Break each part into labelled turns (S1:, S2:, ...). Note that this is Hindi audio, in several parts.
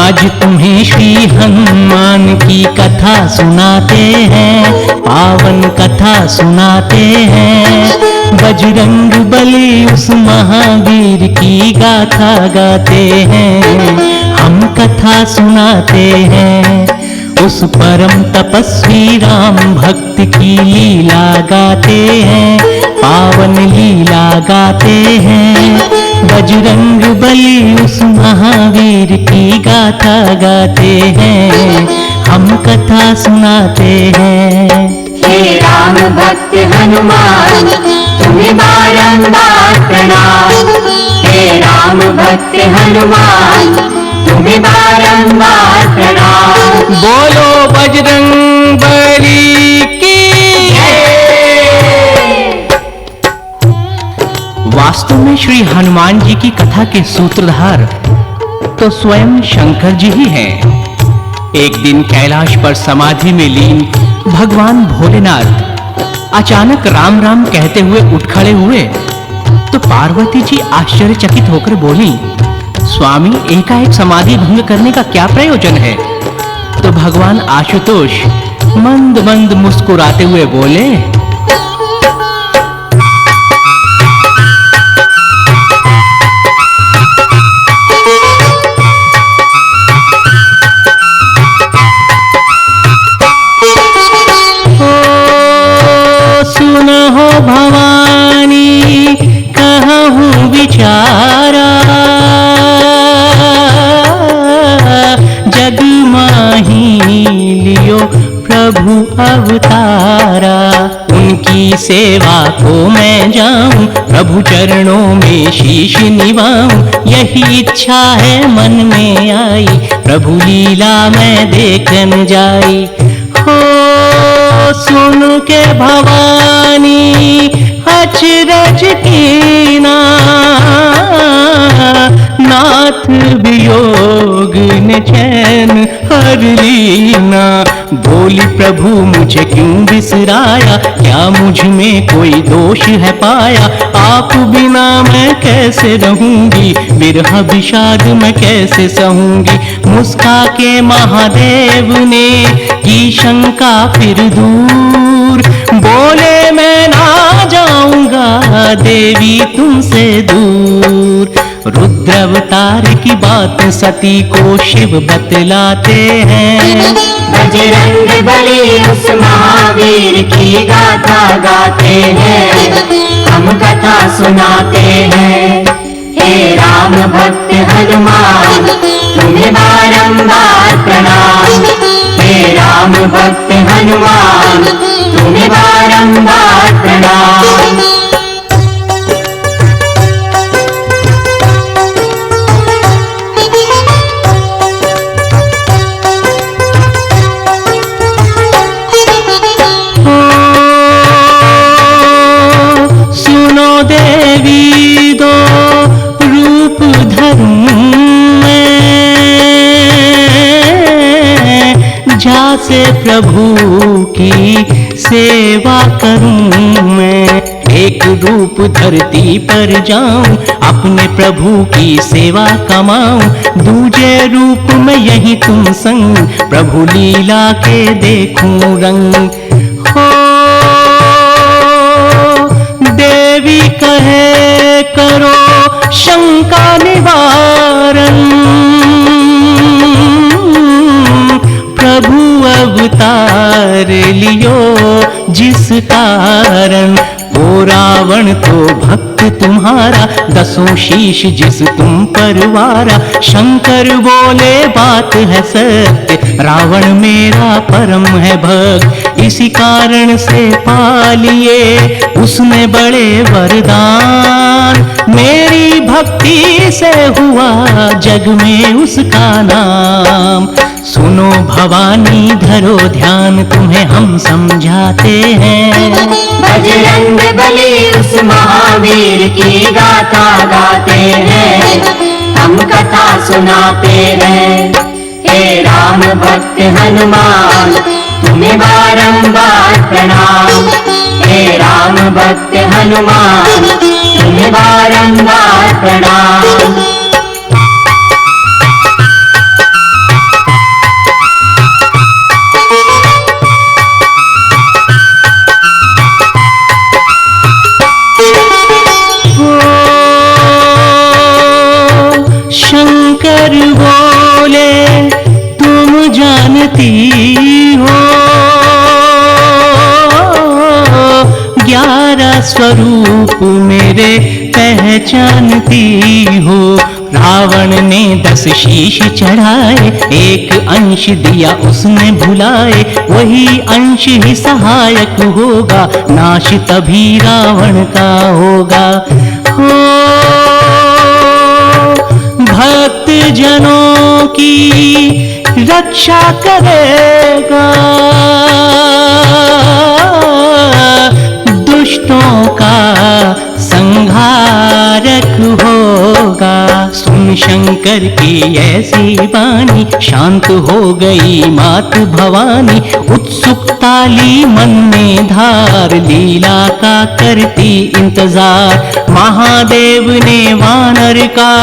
S1: आज तुम्हें श्री हनुमान की कथा सुनाते हैं, पावन कथा सुनाते हैं। बजरंग बली उस महावीर की गाथा गाते हैं, हम कथा सुनाते हैं। उस परम तपस्वी राम भक्त की लीला गाते हैं, पावन लीला गाते हैं। बजरंग बली उस महावीर की गाथा गाते हैं, हम कथा सुनाते हैं।
S2: हे राम भक्त हनुमान तुम्हें बारंबार प्रणाम। हे राम भक्त हनुमान तुम्हें बारंबार प्रणाम।
S1: बोलो बजरंग बली की वास्तव में श्री हनुमान जी की कथा के सूत्रधार तो स्वयं शंकर जी ही हैं। एक दिन कैलाश पर समाधि में लीन भगवान भोलेनाथ अचानक राम राम कहते हुए उठ खड़े हुए तो पार्वती जी आश्चर्यचकित होकर बोली, स्वामी एकाएक समाधि भंग करने का क्या प्रयोजन है? तो भगवान आशुतोष मंद मंद मुस्कुराते हुए बोले, भवानी कहूँ विचारा, जग माही लियो प्रभु अवतारा। उनकी सेवा को मैं जाऊं, प्रभु चरणों में शीश निवाऊं। यही इच्छा है मन में आई, प्रभु लीला मैं देखन जाई। हो सुन के भवानी अचरज कीना, नाथ वियोग ने चैन हर लीना। बोली प्रभु मुझे क्यों बिसराया, क्या मुझ में कोई दोष है पाया? आप बिना मैं कैसे रहूंगी, विरह विषाद मैं कैसे सहूंगी। मुस्का के महादेव ने की शंका फिर दूर, बोले मैं ना जाऊंगा देवी तुमसे दूर। रुद्र अवतार की बात सती को शिव बतलाते हैं,
S2: बजरंग बली उस महावीर की गाथा गाते हैं, हम कथा सुनाते हैं। हे राम भक्त हनुमान तुम्हें बारंबार प्रणाम। हे राम भक्त हनुमान तुम्हें बारंबार प्रणाम।
S1: देवी दो रूप धरूं मैं, जासे प्रभु की सेवा करूं मैं। एक रूप धरती पर जाऊं, अपने प्रभु की सेवा कमाऊं। दूजे रूप में यही तुम संग, प्रभु लीला के देखूं रंग। हो देवी कहे करो शंका निवारण, प्रभु अवतार लियो जिस कारण। ओ रावण तो भक्त तुम्हारा, दसों शीश जिस तुम परवारा। शंकर बोले बात है सत्य, रावण मेरा परम है भक्त। इसी कारण से पालिए उसने बड़े वरदान, मेरी भक्ति से हुआ जग में उसका नाम। सुनो भवानी धरो ध्यान, तुम्हें हम समझाते हैं।
S2: बजरंग बली उस महावीर की गाथा गाते हैं, हम कथा सुनाते हैं। हे राम भक्त हनुमान तुम्हें बारंबार प्रणाम। हे राम भक्त हनुमान तुम्हें बारंबार प्रणाम।
S1: जानती हो 11 स्वरूप मेरे पहचानती हो। रावण ने 10 शीश चढ़ाए, एक अंश दिया उसने भुलाए, वही अंश ही सहायक होगा, नाश तभी रावण का होगा। हो भक्त जनों की रक्षा करेगा, दुष्टों का संहारक होगा। सुन शंकर की ऐसी वाणी, शांत हो गई मात भवानी। उत्सुकता ली मन में धार, लीला का करती इंतजार। महादेव ने वानर का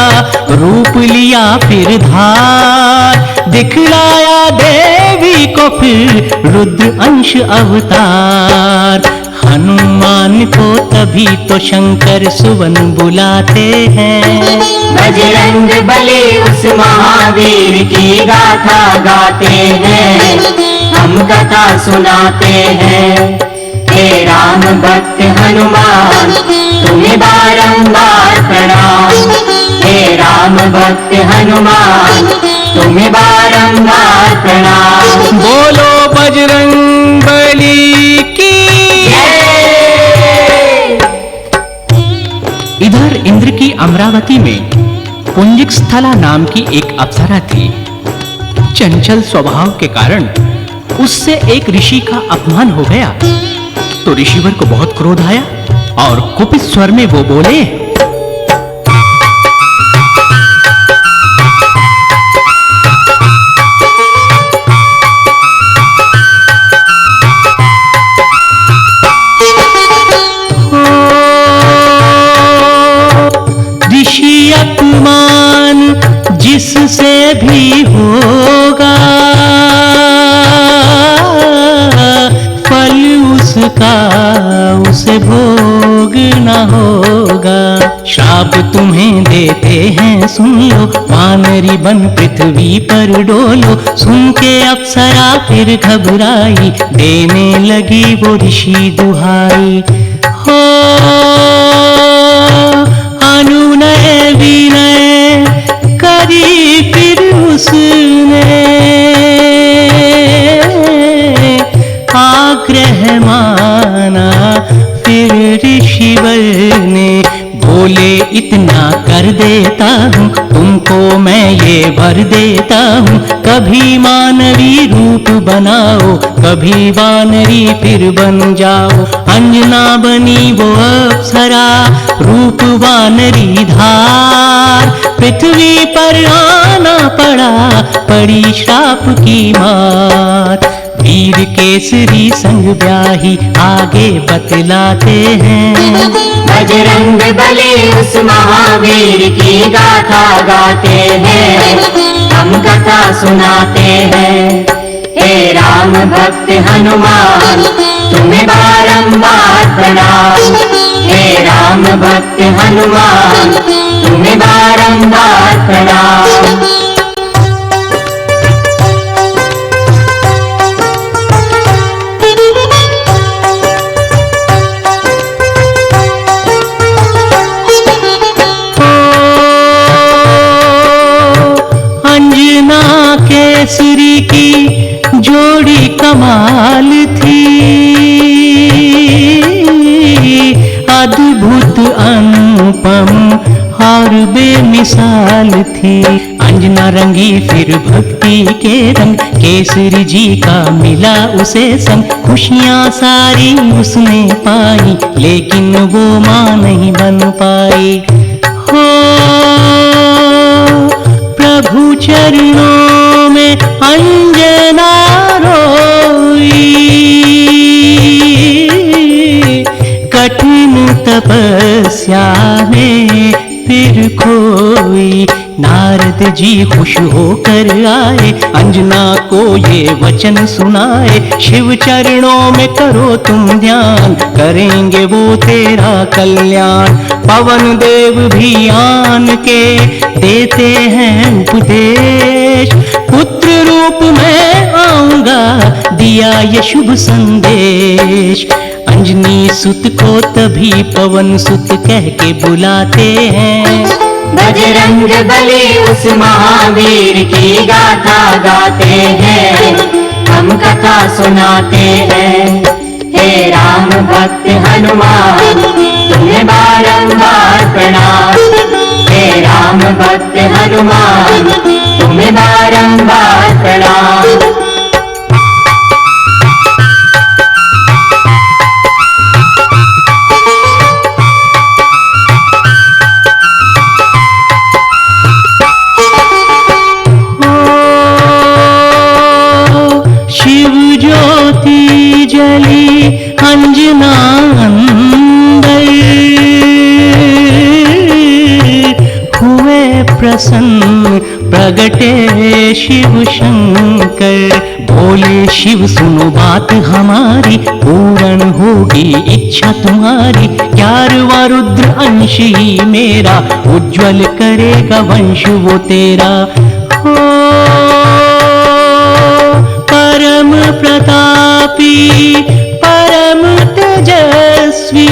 S1: रूप लिया फिर धार, दिखलाया देवी को फिर रुद्र अंश अवतार। हनुमान को तभी तो शंकर सुवन बुलाते हैं।
S2: बजरंग बली उस महावीर की गाथा गाते हैं, हम कथा सुनाते हैं। हे राम भक्त हनुमान तुम्हें बारंबार प्रणाम। हे राम भक्त हनुमान तुम्हें बारंबार प्रणाम।
S1: बोलो बजरंग बली की। इधर इंद्र की अमरावती में पुंजिक स्थला नाम की एक अप्सरा थी। चंचल स्वभाव के कारण उससे एक ऋषि का अपमान हो गया, तो ऋषिवर को बहुत क्रोध आया और कुपित स्वर में वो बोले, ऋषि अपमान जिससे भी होगा, फल उसका उसे भोगना होगा। श्राप तुम्हें देते हैं सुन लो, वानरी बन पृथ्वी पर डोलो। सुन के अप्सरा फिर घबराई, देने लगी वो ऋषि दुहाई। हो अनुनय विनय करी फिर उसने, आग्रह माना फिर ऋषिवर ने। बोले इतना कर देता हूँ तुमको मैं ये वर देता हूँ, कभी मानवी रूप बनाओ, कभी वानरी फिर बन जाओ। अंजना बनी वो अप्सरा, रूप वानरी धार। पृथ्वी पर आना पड़ा, पड़ी श्राप की मार। वीर केसरी संग ब्याही आगे बतलाते हैं।
S2: बजरंग बली उस महावीर की गाथा गाते हैं, हम कथा सुनाते हैं। हे राम भक्त हनुमान तुम्हें बारंबार प्रणाम। हे राम भक्त हनुमान तुम्हें बारंबार प्रणाम।
S1: केसरी की जोड़ी कमाल थी, अद्भुत अनुपम और बेमिसाल थी। अंजना रंगी फिर भक्ति के रंग, केसरी जी का मिला उसे संग। खुशियां सारी उसने पाई, लेकिन वो मां नहीं बन पाई। हो प्रभु चरणों में अंजना रोई, कठिन तपस्या में फिर खोई। नारद जी खुश होकर आए, अंजना को ये वचन सुनाए। शिव चरणों में करो तुम ध्यान, करेंगे वो तेरा कल्याण। पवन देव भी आन के देते हैं उपदेश, पुत्र रूप में मांगा, दिया ये शुभ संदेश। अंजनी सुत को तभी पवन सुत कह के बुलाते हैं।
S2: बजरंग बली उस महावीर की गाथा गाते हैं, हम कथा सुनाते हैं। हे राम भक्त हनुमान तुम्हें बारंबार प्रणाम। हे राम भक्त हनुमान तुम्हें बारंबार प्रणाम।
S1: शिव ज्योति जली अंजना अंदर, हुए प्रसन्न प्रगटे शिव शंकर। बोले शिव सुनो बात हमारी, पूर्ण होगी इच्छा तुम्हारी। 11वां रुद्र अंश ही मेरा, उज्जवल करेगा वंश वो तेरा। हो परम प्रतापी परम तेजस्वी,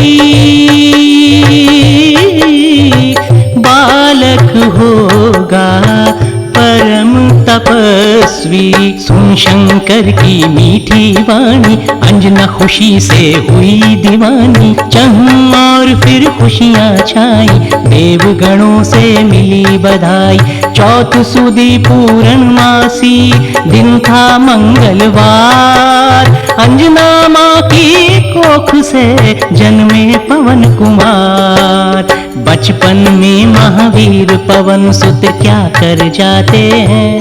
S1: बालक होगा परम तपस्वी। सुन शंकर की मीठी वाणी, अंजना खुशी से हुई दीवानी। चहुं और फिर खुशियां छाई, देवगणों से मिली बधाई। चौथ सुदी पूर्णमासी, दिन था मंगलवार। अंजना माँ की कोख से जन्मे पवन कुमार। बचपन में महावीर पवन सुत क्या कर जाते हैं।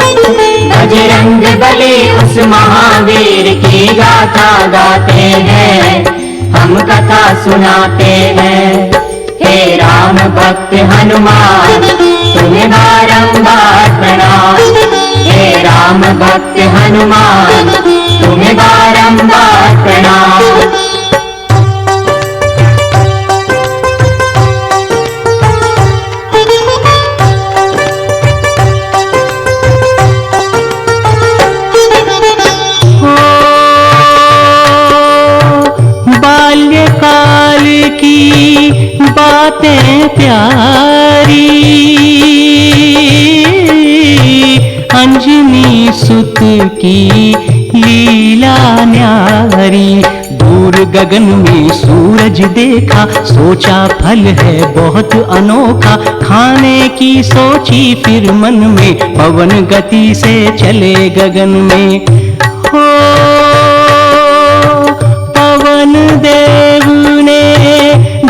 S2: बजरंग बली उस महावीर की गाथा गाते हैं, हम कथा सुनाते हैं। हे राम भक्त हनुमान तुम्हें बारंबार प्रणाम। हे राम भक्त हनुमान तुम्हें बारंबार प्रणाम।
S1: बाल्यकाल की बातें प्यारी, अंजनी सुत की लीला न्यारी। दूर गगन में सूरज देखा, सोचा फल है बहुत अनोखा। खाने की सोची फिर मन में, पवन गति से चले गगन में। हो पवन देव ने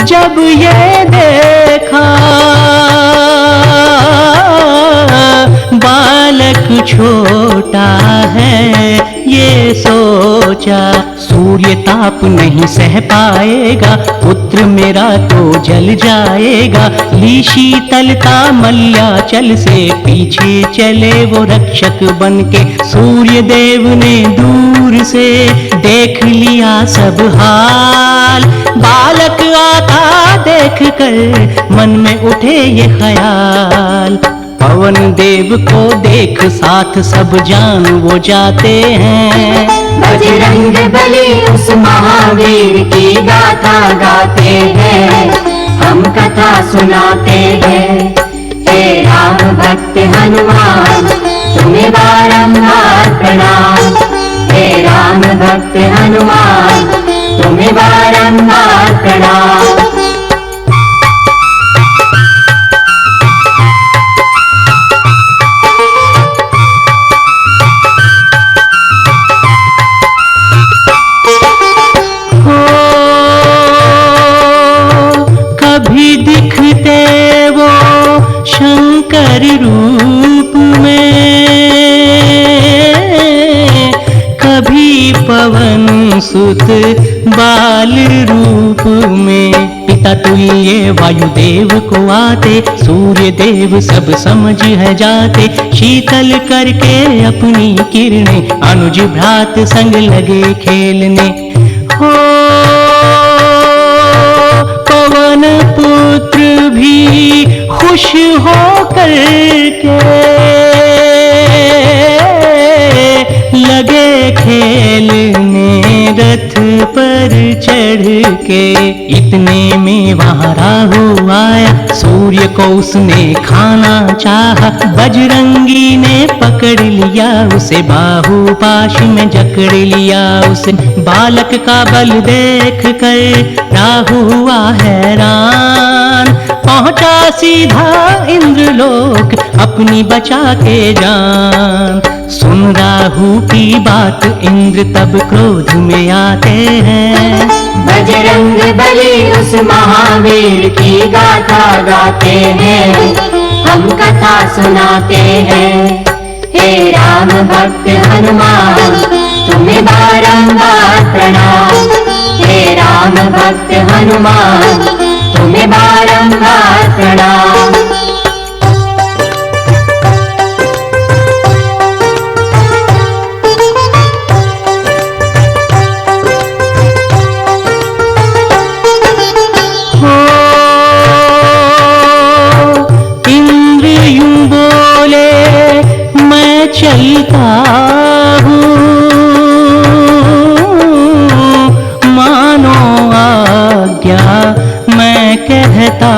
S1: जब ये देखा, बालक छोटा है ये सोचा। सूर्य ताप नहीं सह पाएगा, पुत्र मेरा तो जल जाएगा। ली शीतलता मल्याचल से, पीछे चले वो रक्षक बनके। सूर्य देव ने दूर से देख लिया सब हाल। बालक आता देख कर मन में उठे ये ख्याल। पवन देव को देख साथ सब जान वो जाते हैं।
S2: बजरंग बली उस महावीर की गाथा गाते हैं, हम कथा सुनाते हैं। हे राम भक्त हनुमान तुम्हें बारंबार प्रणाम। हे राम भक्त हनुमान तुम्हें बारंबार प्रणाम।
S1: कभी दिखते वो शंकर रूप में, कभी पवन सुत बाल रूप में। पिता तुल्य वायुदेव को आते, सूर्य देव सब समझ है जाते। शीतल करके अपनी किरणें, अनुज भ्रात संग लगे खेलने। हो पवन पुत्र भी खुश हो करके, लगे खेलने खेलने रथ पर चढ़ के। इतने में वहां राहु आया, सूर्य को उसने खाना चाहा। बजरंगी ने पकड़ लिया उसे, बाहु पाश में जकड़ लिया उसे। बालक का बल देख कर राहु हुआ हैरान, पहुंचा सीधा इंद्रलोक अपनी बचा के जान। सुन राहु की बात इंद्र तब क्रोध में आते हैं।
S2: बजरंग बली उस महावीर की गाथा गाते हैं, हम कथा सुनाते हैं। हे राम भक्त हनुमान तुम्हें बारंबार प्रणाम। हे राम भक्त हनुमान तुम्हें बारंबार प्रणाम।
S1: इंद्र यूं बोले मैं चलता हूँ, मानो आज्ञा मैं कहता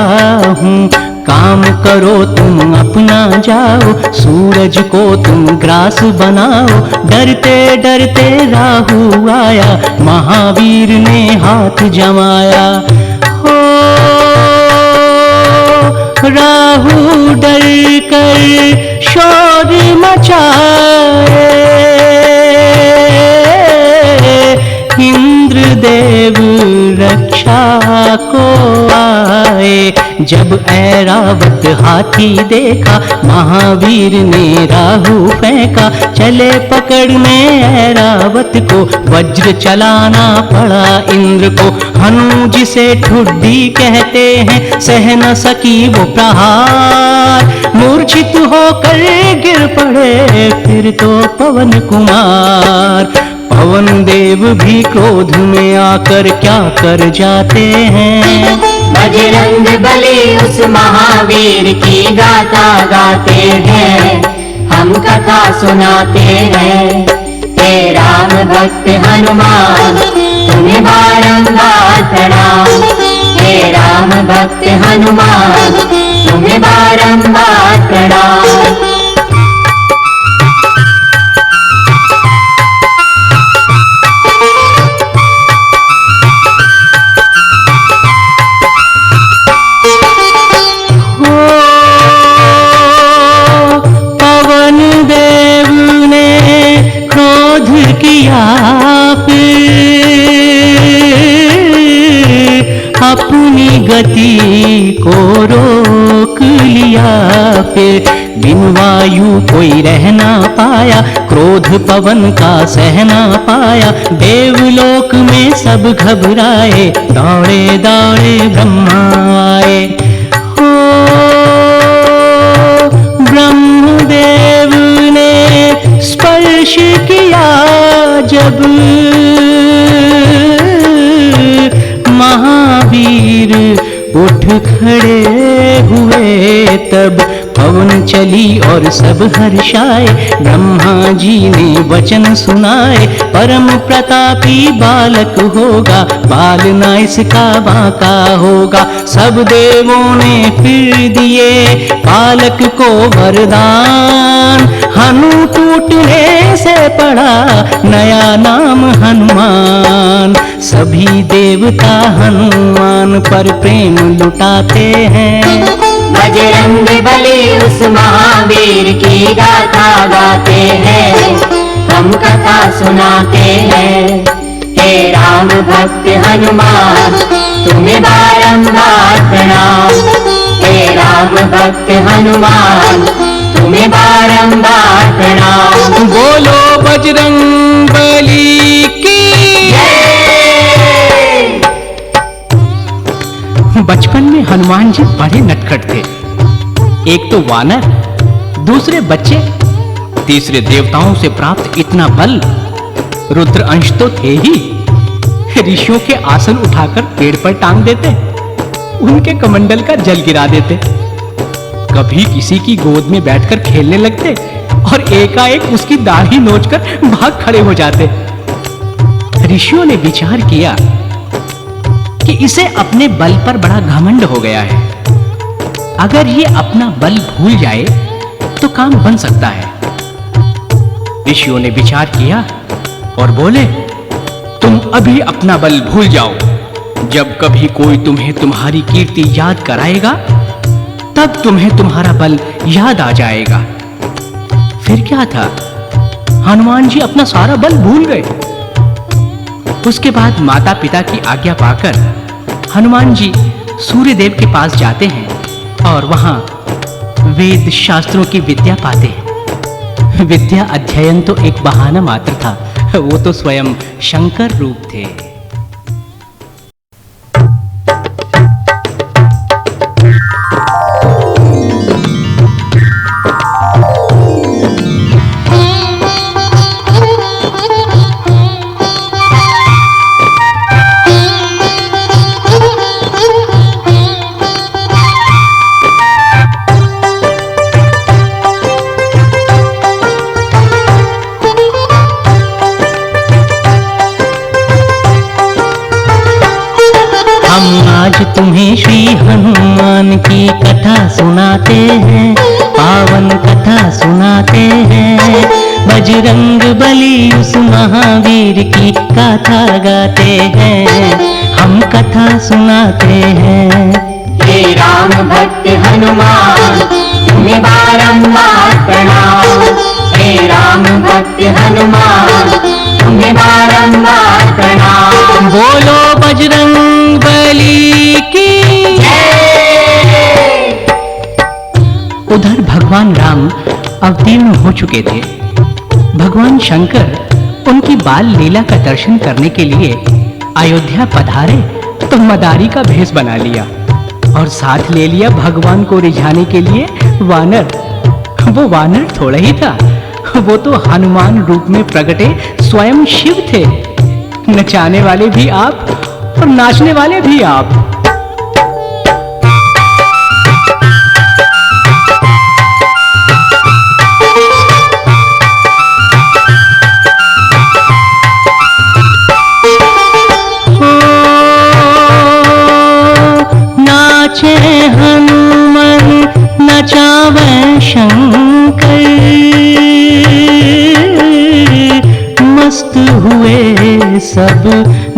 S1: हूँ। काम करो तुम अपना जाओ, सूरज को तुम ग्रास बनाओ। डरते डरते राहु आया, महावीर ने हाथ जमाया। हो राहु डर कर शोर मचाए, इंद्रदेव रक्षा को आए। जब ऐरावत हाथी देखा, महावीर ने राहु फेंका। चले पकड़ने ऐरावत को, वज्र चलाना पड़ा इंद्र को। हनु जिसे ठुड्डी कहते हैं, सह न सकी वो प्रहार। मूर्छित होकर गिर पड़े फिर तो पवन कुमार। पवन देव भी क्रोध में आकर क्या कर जाते हैं।
S2: बजरंग बली उस महावीर की गाथा गाते हैं, हम कथा सुनाते हैं। हे राम भक्त हनुमान तुम्हें बारंबार प्रणाम। हे राम भक्त हनुमान तुम्हें बारंबार प्रणाम।
S1: अपनी गति को रोक लिया फिर। बिन वायु कोई रह ना पाया, क्रोध पवन का सह ना पाया। देवलोक में सब घबराए, दौड़े दौड़े ब्रह्मा आए। हो ब्रह्मदेव ने स्पर्श किया जब, महावीर उठ खड़े हुए तब। पवन चली और सब हर्षाए, ब्रह्मा जी ने वचन सुनाए। परम प्रतापी बालक होगा, बाल न इसका बांका होगा। सब देवों ने फिर दिए बालक को वरदान। हनु टूटने से पड़ा नया नाम हनुमान। सभी देवता हनुमान पर प्रेम लुटाते हैं।
S2: बजरंग बली उस महावीर की गाथा गाते हैं, हम कथा सुनाते हैं। हे राम भक्त हनुमान तुम्हें बारंबार प्रणाम। हे राम भक्त हनुमान तुम्हें बारंबार प्रणाम।
S1: बोलो बजरंग बली की
S2: जय।
S1: बचपन में हनुमान जी बड़े नटखट थे। एक तो वानर, दूसरे बच्चे, तीसरे देवताओं से प्राप्त इतना बल। रुद्र अंश तो थे ही, ऋषियों के आसन उठाकर पेड़ पर टांग देते, उनके कमंडल का जल गिरा देते। कभी किसी की गोद में बैठकर खेलने लगते और एकाएक उसकी दाढ़ी नोचकर भाग खड़े हो जाते। ऋषियों ने विचार किया कि इसे अपने बल पर बड़ा घमंड हो गया है। अगर ये अपना बल भूल जाए तो काम बन सकता है। ऋषियों ने विचार किया और बोले, तुम अभी अपना बल भूल जाओ। जब कभी कोई तुम्हें तुम्हारी कीर्ति याद कराएगा तब तुम्हें तुम्हारा बल याद आ जाएगा। फिर क्या था, हनुमान जी अपना सारा बल भूल गए। उसके बाद माता पिता की आज्ञा पाकर हनुमान जी सूर्य देव के पास जाते हैं और वहां वेद शास्त्रों की विद्या पाते हैं। विद्या अध्ययन तो एक बहाना मात्र था, वो तो स्वयं शंकर रूप थे। आज तुम्हें श्री हनुमान की कथा सुनाते हैं, पावन कथा सुनाते हैं। बजरंग बली उस महावीर की गाथा गाते हैं, हम कथा सुनाते हैं।
S2: हे राम भक्त हनुमान तुम्हें बारंबार प्रणाम। हे राम भक्त हनुमान तुम्हें बारंबार प्रणाम।
S1: बोलो बजरंग बली की
S2: जय।
S1: उधर भगवान राम अवतीर्ण हो चुके थे। भगवान शंकर उनकी बाल लीला का दर्शन करने के लिए अयोध्या पधारे तो मदारी का भेष बना लिया और साथ ले लिया भगवान को रिझाने के लिए वानर। वो वानर थोड़ा ही था, वो तो हनुमान रूप में प्रकटे स्वयं शिव थे। नचाने वाले भी आप और नाचने वाले भी आप। नाचे हनुमान नचावे शंकर, मस्त हुए सब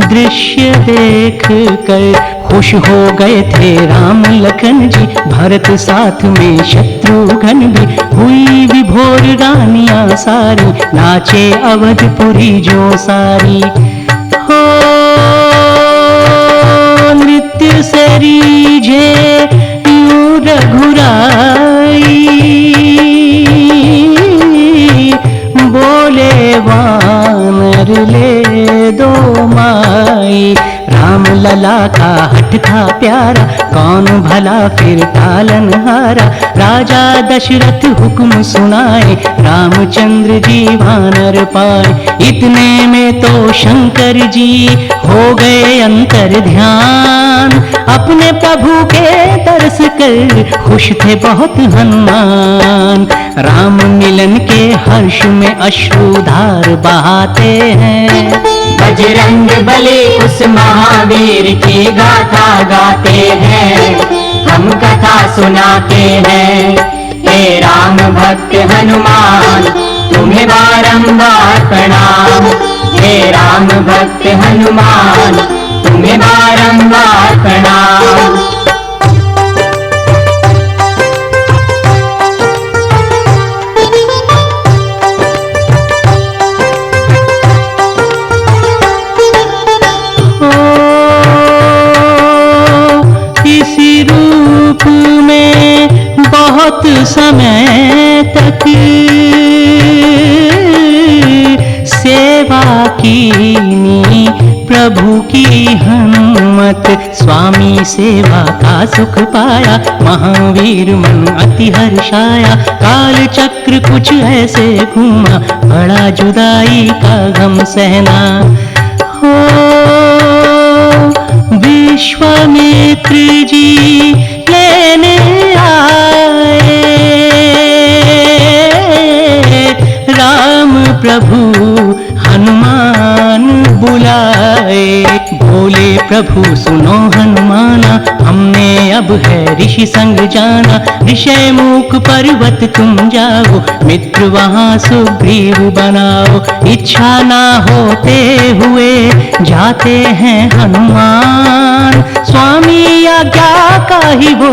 S1: दृश्य देख कर। खुश हो गए थे राम लखन जी, भरत साथ में शत्रुघ्न भी। हुई विभोर रानियां सारी, नाचे अवधपुरी जो सारी। हो नृत्य से रीझे यूं रघुराई, बोले वानर ले दो माई। राम लला का हठ था प्यारा, कौन भला फिर टालन हारा। राजा दशरथ हुक्म सुनाए, रामचंद्र जी वानर पाए। इतने में तो शंकर जी हो गए अंतर ध्यान, अपने प्रभु के दर्श कर खुश थे बहुत हनुमान। राम मिलन के हर्ष में अश्रुधार बहाते हैं।
S2: बजरंग बली उस महावीर की गाथा गाते हैं, हम कथा सुनाते हैं। हे राम भक्त हनुमान तुम्हें बारंबार प्रणाम। हे राम भक्त हनुमान तुम्हें बारंबार प्रणाम।
S1: बहुत समय तक सेवा कीनी प्रभु की हनुमत। स्वामी सेवा का सुख पाया, महावीर मन अति हर्षाया। काल चक्र कुछ ऐसे घूमा, बड़ा जुदाई का गम सहना। हो विश्वामित्र जी लेने आए, राम प्रभु हनुमान बुलाए। प्रभु सुनो हनुमाना, हमने अब है ऋषि संग जाना। ऋषय मूक पर्वत तुम जाओ, मित्र वहाँ सुग्रीव बनाओ। इच्छा ना होते हुए जाते हैं हनुमान, स्वामी आज्ञा का ही वो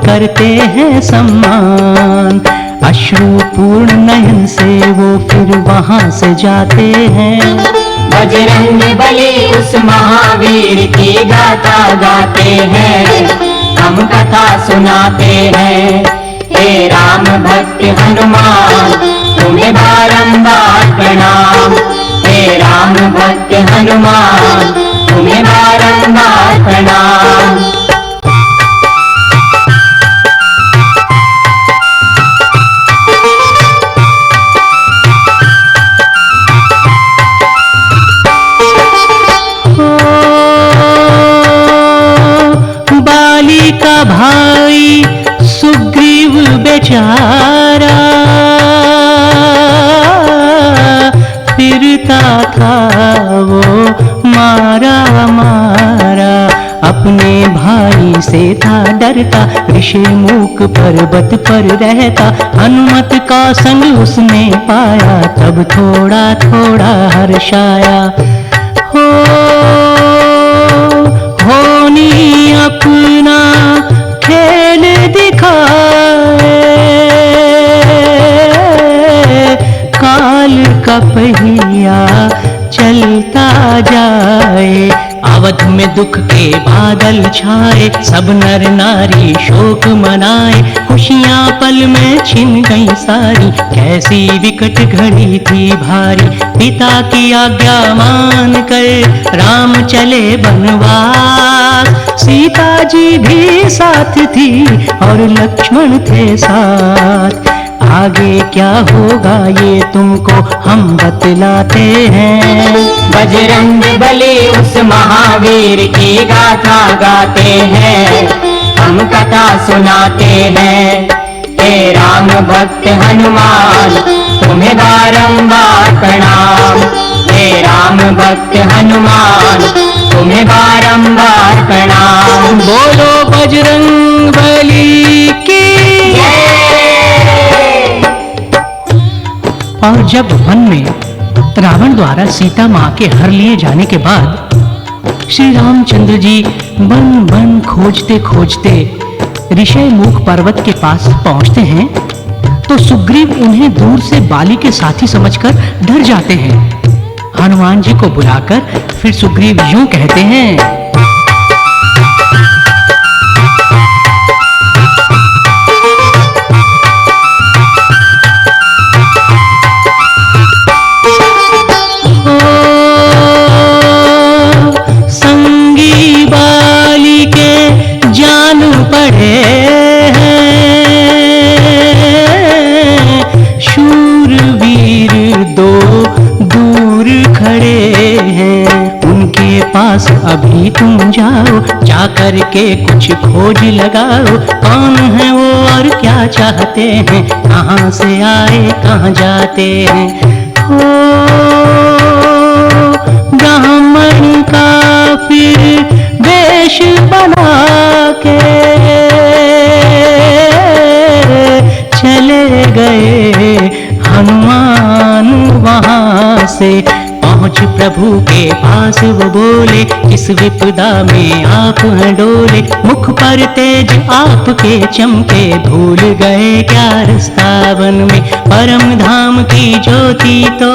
S1: करते हैं सम्मान। अश्रुपूर्ण नयन से वो फिर वहाँ से जाते हैं।
S2: बजरंग बली उस महावीर की गाथा गाते हैं, हम कथा सुनाते हैं। हे राम भक्त हनुमान तुम्हें बारंबार प्रणाम। हे राम भक्त हनुमान तुम्हें बारंबार प्रणाम।
S1: बाली का भाई सुग्रीव बेचारा फिरता था वो मारा मारा। अपने भाई से था डरता, ऋषिमुख पर्वत पर रहता। हनुमत का संग उसने पाया, तब थोड़ा थोड़ा हर्षाया। होनी अपना खेल दिखाए, काल का पहिया चलता जाए। अवध में दुख के बादल छाए, सब नर नारी शोक मनाए। खुशियां पल में छिन गई सारी, कैसी विकट घड़ी थी भारी। पिता की आज्ञा मान कर राम चले बनवास, सीता जी भी साथ थी और लक्ष्मण थे साथ। आगे क्या होगा ये तुमको हम बतलाते हैं।
S2: बजरंग बली उस महावीर की गाथा गाते हैं, हम कथा सुनाते हैं। हे राम भक्त हनुमान तुम्हें बारंबार प्रणाम। हे राम भक्त हनुमान तुम्हें बारंबार प्रणाम।
S1: बोलो बजरंग बली की। और जब वन में रावण द्वारा सीता मां के हर लिए जाने के बाद श्री रामचंद्र जी वन वन खोजते खोजते ऋषयमुख पर्वत के पास पहुंचते हैं, तो सुग्रीव उन्हें दूर से बाली के साथी समझकर डर जाते हैं। हनुमान जी को बुलाकर फिर सुग्रीव यूं कहते हैं। संगी बाली के जान पड़े हैं, शूरवीर दो दूर खड़े हैं। उनके पास अभी तुम जाओ, जाकर के कुछ खोज लगाओ। कौन है वो और क्या चाहते हैं, कहाँ से आए कहाँ जाते हैं। ब्राह्मण का फिर वेश बना के चले गए हनुमान वहाँ से। पहुँच प्रभु के पास वो बोले, किस विपदा में आप हैं डोले। मुख पर तेज आपके चमके, भूल गए क्या रास्ता वन में। परम धाम की ज्योति तो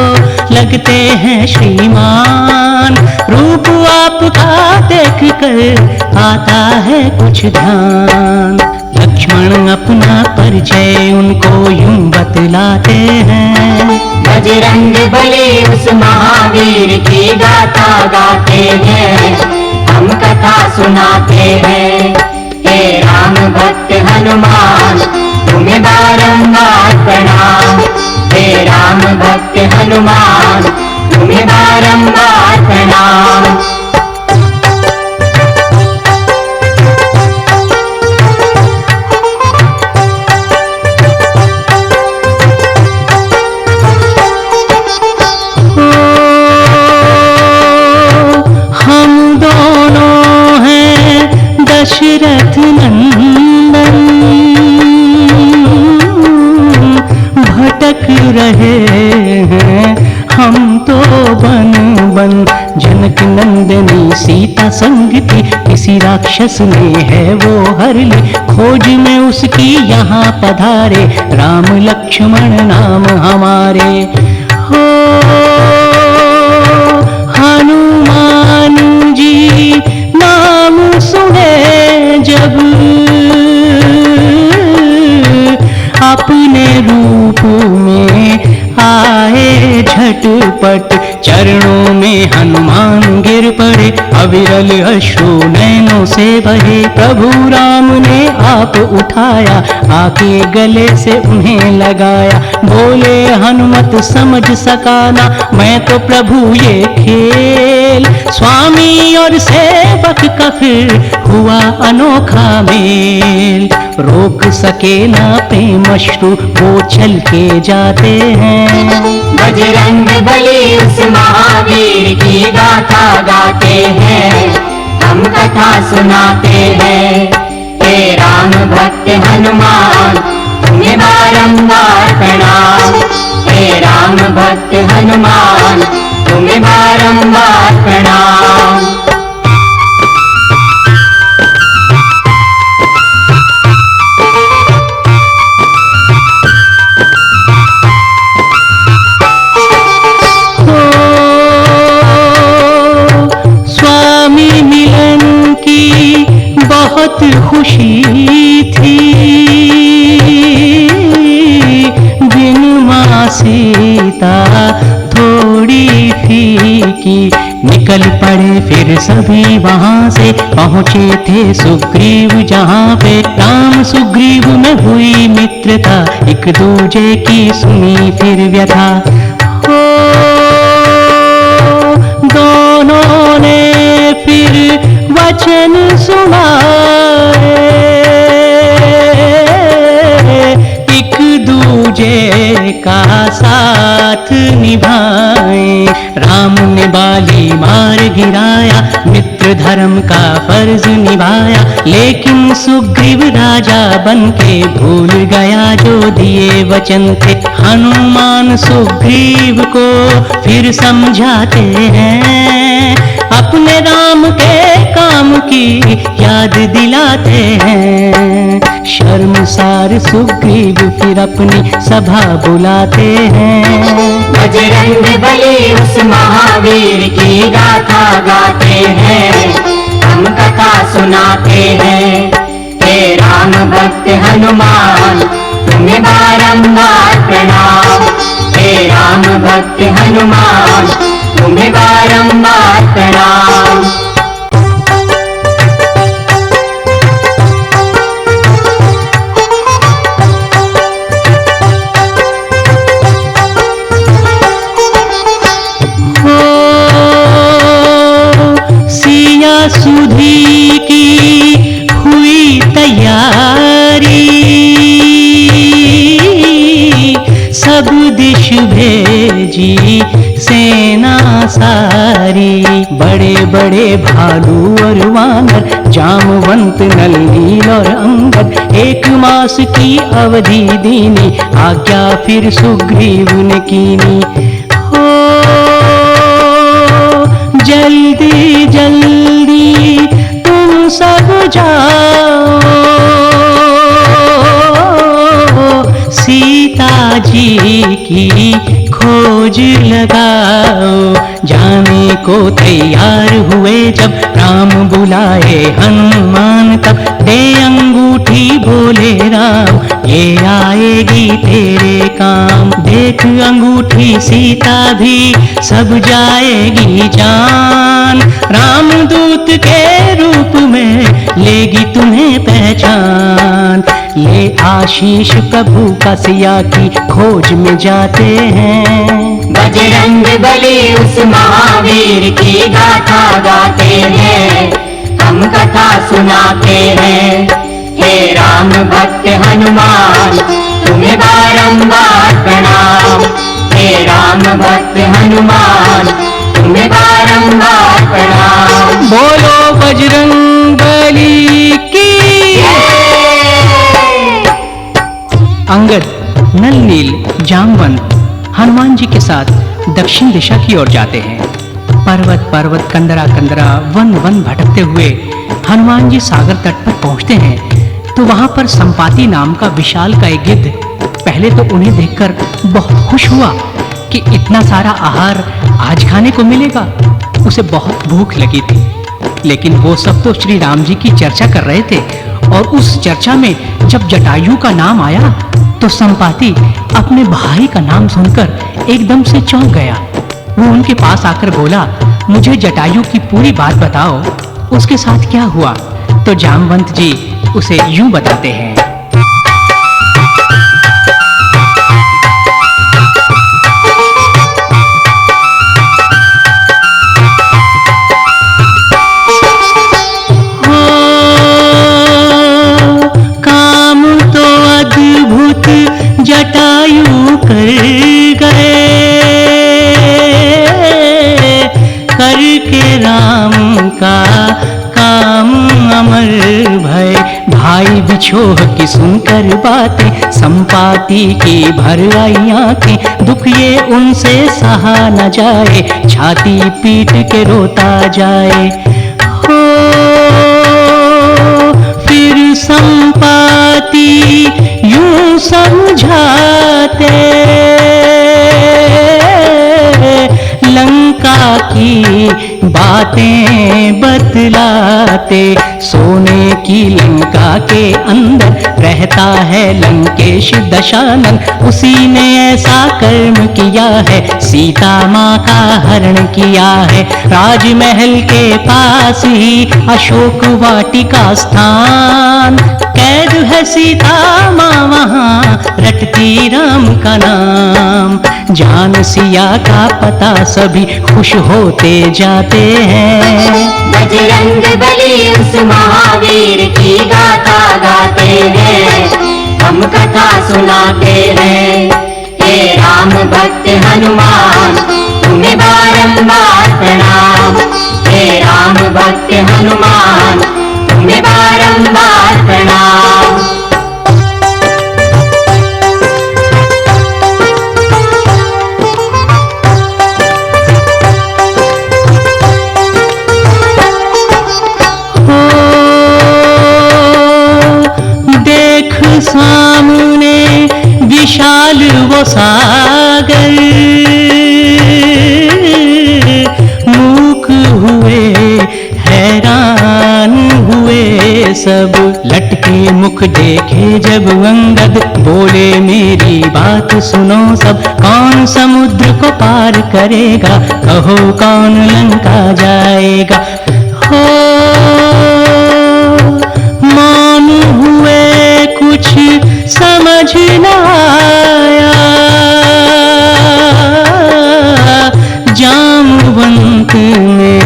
S1: लगते हैं श्रीमान, रूप आपका देख कर आता है कुछ ध्यान। लक्ष्मण अपना परिचय उनको यूं बतलाते हैं।
S2: बजरंग बली उस महावीर की गाथा गाते हैं, हम कथा सुनाते हैं। हे राम भक्त हनुमान तुम्हें बारंबार प्रणाम। हे राम भक्त हनुमान तुम्हें बारंबार प्रणाम।
S1: हम दोनों रहे हैं हम तो बन बन। जनक नंदनी सीता संग थी, किसी राक्षस ने है वो हर ली। खोज में उसकी यहाँ पधारे, राम लक्ष्मण नाम हमारे। हो हनुमान जी नाम सुने जब, अपने रूप में आए झटपट। चरणों में हनुमान गिर पड़े, अविरल अश्रु नैनों से बहे। प्रभु राम ने आप उठाया, आके गले से उन्हें लगाया। बोले हनुमत समझ सका ना, मैं तो प्रभु ये खेल। स्वामी और सेवक का फिर हुआ अनोखा मेल। रोक सके ना प्रेम अश्रु, वो चल के जाते हैं।
S2: बजरंग बली उस महावीर की गाथा गाते हैं, हम कथा सुनाते हैं। हे राम भक्त हनुमान तुम्हें बारंबार प्रणाम। हे राम भक्त हनुमान तुम्हें बारंबार प्रणाम।
S1: बहुत खुशी थी, बिन माँ सीता थोड़ी फीकी। निकल पड़े फिर सभी वहाँ से, पहुँचे थे सुग्रीव जहाँ पे। राम सुग्रीव में हुई मित्रता, एक दूजे की सुनी फिर व्यथा। हो दोनों ने फिर वचन सुनाए, एक दूजे का साथ निभाए। राम ने बाली मार गिराया, मित्र धर्म का फर्ज निभाया। लेकिन सुग्रीव राजा बनके भूल गया जो दिए वचन थे। हनुमान सुग्रीव को फिर समझाते हैं, अपने राम के काम की याद दिलाते हैं। शर्मसार सुग्रीव फिर अपनी सभा बुलाते हैं।
S2: बजरंग बली उस महावीर की गाथा गाते हैं, हम कथा सुनाते हैं। हे राम भक्त हनुमान तुम्हें बारंबार प्रणाम। हे राम भक्त हनुमान तुम्हें बारंबार प्रणाम।
S1: सुधी की हुई तैयारी, सब दिश भेजी सेना सारी। बड़े बड़े भालू और वानर, जामवंत नल नील और अंगद। एक मास की अवधि दीनी, आज्ञा फिर सुग्रीव ने कीनी। हो जल्दी जल्दी तुम सब जाओ, सीता जी की खोज लगाओ। जाने को तैयार हुए जब राम बुलाए हनुमान तब। दे अंगूठी बोले राम, ये आएगी तेरे काम। देख अंगूठी सीता भी सब जाएगी जान। रामदूत के रूप में लेगी तुम्हें पहचान। ये आशीष प्रभु का सिया की खोज में जाते हैं।
S2: बजरंग बली उस महावीर की गाथा गाते हैं, हम कथा सुनाते हैं। हे राम भक्त हनुमान तुम्हें बारंबार प्रणाम। हे राम भक्त हनुमान तुम्हें बारंबार प्रणाम।
S1: बोलो बजरंग बली की। अंगद, नल नील, जामवंत हनुमान जी के साथ दक्षिण दिशा की ओर जाते हैं। पर्वत पर्वत, कंदरा कंदरा, वन वन भटकते हुए हनुमान जी सागर तट पर पहुंचते हैं तो वहां पर संपाति नाम का विशाल का एक गिद्ध पहले तो उन्हें देखकर बहुत खुश हुआ कि इतना सारा आहार आज खाने को मिलेगा। उसे बहुत भूख लगी थी, लेकिन वो सब तो श्री राम जी की चर्चा कर रहे थे और उस चर्चा में जब जटायु का नाम आया तो संपाति अपने भाई का नाम सुनकर एकदम से चौंक गया। वो उनके पास आकर बोला, मुझे जटायु की पूरी बात बताओ, उसके साथ क्या हुआ? तो जामवंत जी उसे यूं बताते हैं।
S3: जटायु कर गए करके राम का काम अमर भय। भाई बिछोह की सुनकर बातें संपाति की भर आई आंखें। दुख ये उनसे सहा न जाए, छाती पीट के रोता जाए। हो फिर संपाति यूं समझाते, लंका की बातें बतलाते। सोने की लंका के अंदर रहता है लंकेश दशानन, उसी ने ऐसा कर्म किया है, सीता माँ का हरण किया है। राजमहल के पास ही अशोक वाटिका स्थान, कैद है सीता माँ वहाँ रटती राम का नाम। जान सिया का पता सभी खुश होते जाते हैं।
S2: बजरंग बली उस महावीर की गाथा गाते हैं, हम कथा सुनाते हैं। हे राम भक्त हनुमान तुम्हें बारंबार प्रणाम। हे राम भक्त हनुमान तुम्हें बारंबार प्रणाम।
S3: सामने विशाल वो सागर, मूक हुए हैरान हुए सब। लटके मुख देखे जब अंगद, बोले मेरी बात सुनो सब। कौन समुद्र को पार करेगा, कहो कौन लंका जाएगा। हो मौन हुए कुछ समझ न आया, जामवंत ने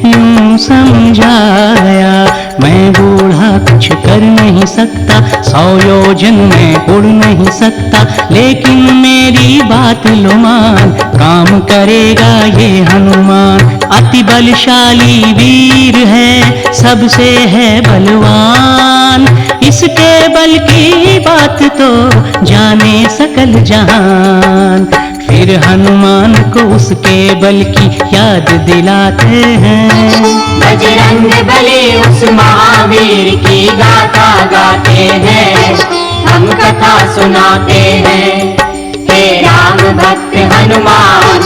S3: यूं समझाया। मैं बूढ़ा कुछ कर नहीं सकता, 100 योजन में उड़ नहीं सकता, लेकिन मेरी बात लो मान, काम करेगा ये हनुमान। अति बलशाली वीर है, सबसे है बलवान, इसके बल की बात तो जाने सकल जहान। फिर हनुमान को उसके बल की याद दिलाते हैं।
S2: बजरंग बली उस महावीर की गाथा गाते हैं, हम कथा सुनाते हैं। हे राम भक्त हनुमान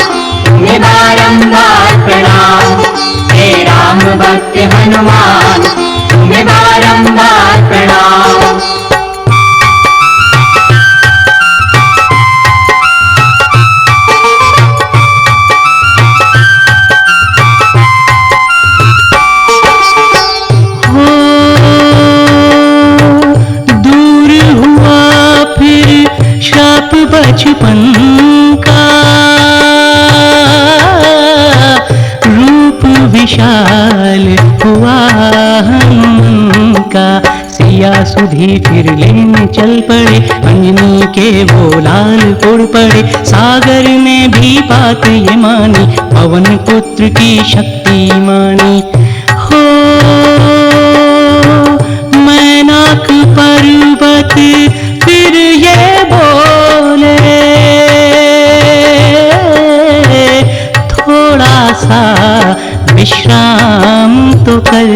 S2: तुम्हें बारंबार प्रणाम। हे राम भक्त हनुमान तुम्हें बारंबार प्रणाम।
S3: बचपन का रूप विशाल हुआ हनुमान का। सिया सुधी फिर लेने चल पड़े, अंजनी के वो लाल उड़ पड़े। सागर में भी बात ये मानी, पवन पुत्र की शक्ति मानी। हो मैनाक पर्वत फिर ये बोले, कर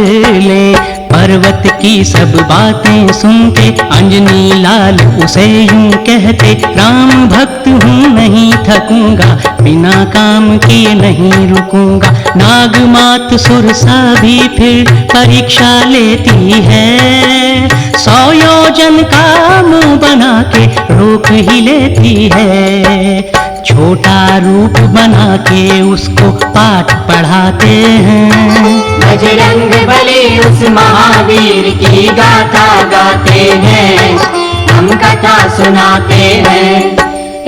S3: ले। पर्वत की सब बातें सुनते अंजनी लाल उसे यूं कहते, राम भक्त हूँ नहीं थकूंगा, बिना काम किए नहीं रुकूंगा। नागमात सुरसा भी फिर परीक्षा लेती है, 100 योजन का मुंह बना के रोक ही लेती है। छोटा रूप बना के उसको पाठ पढ़ाते हैं।
S2: बजरंग बली उस महावीर की गाथा गाते हैं, हम कथा सुनाते हैं।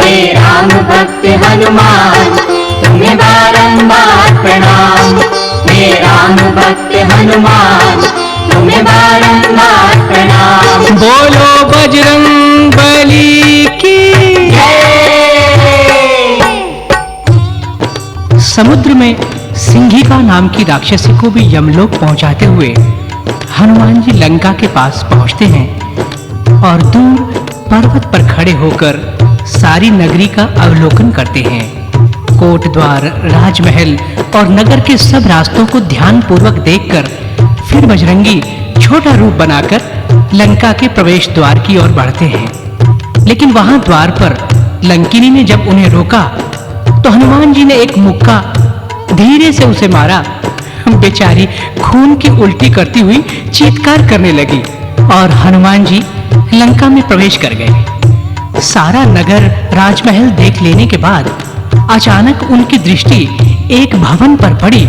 S2: हे राम भक्त हनुमान तुम्हें बारंबार प्रणाम, हे राम भक्त हनुमान तुम्हें बारंबार प्रणाम।
S1: बोलो बजरंग बली की
S2: जय।
S1: समुद्र में सिंहिका नाम की राक्षसी को भी यमलोक पहुंचाते हुए हनुमान जी लंका के पास पहुंचते हैं और दूर पर्वत पर खड़े होकर सारी नगरी का अवलोकन करते हैं। कोट द्वार, राजमहल और नगर के सब रास्तों को ध्यान पूर्वक देखकर फिर बजरंगी छोटा रूप बनाकर लंका के प्रवेश द्वार की ओर बढ़ते हैं। लेकिन वहां द्वार पर लंकिनी ने जब उन्हें रोका तो हनुमान जी ने एक मुक्का धीरे से उसे मारा। बेचारी खून की उल्टी करती हुई चीत्कार करने लगी और हनुमान जी लंका में प्रवेश कर गए। सारा नगर, राजमहल देख लेने के बाद अचानक उनकी दृष्टि एक भवन पर पड़ी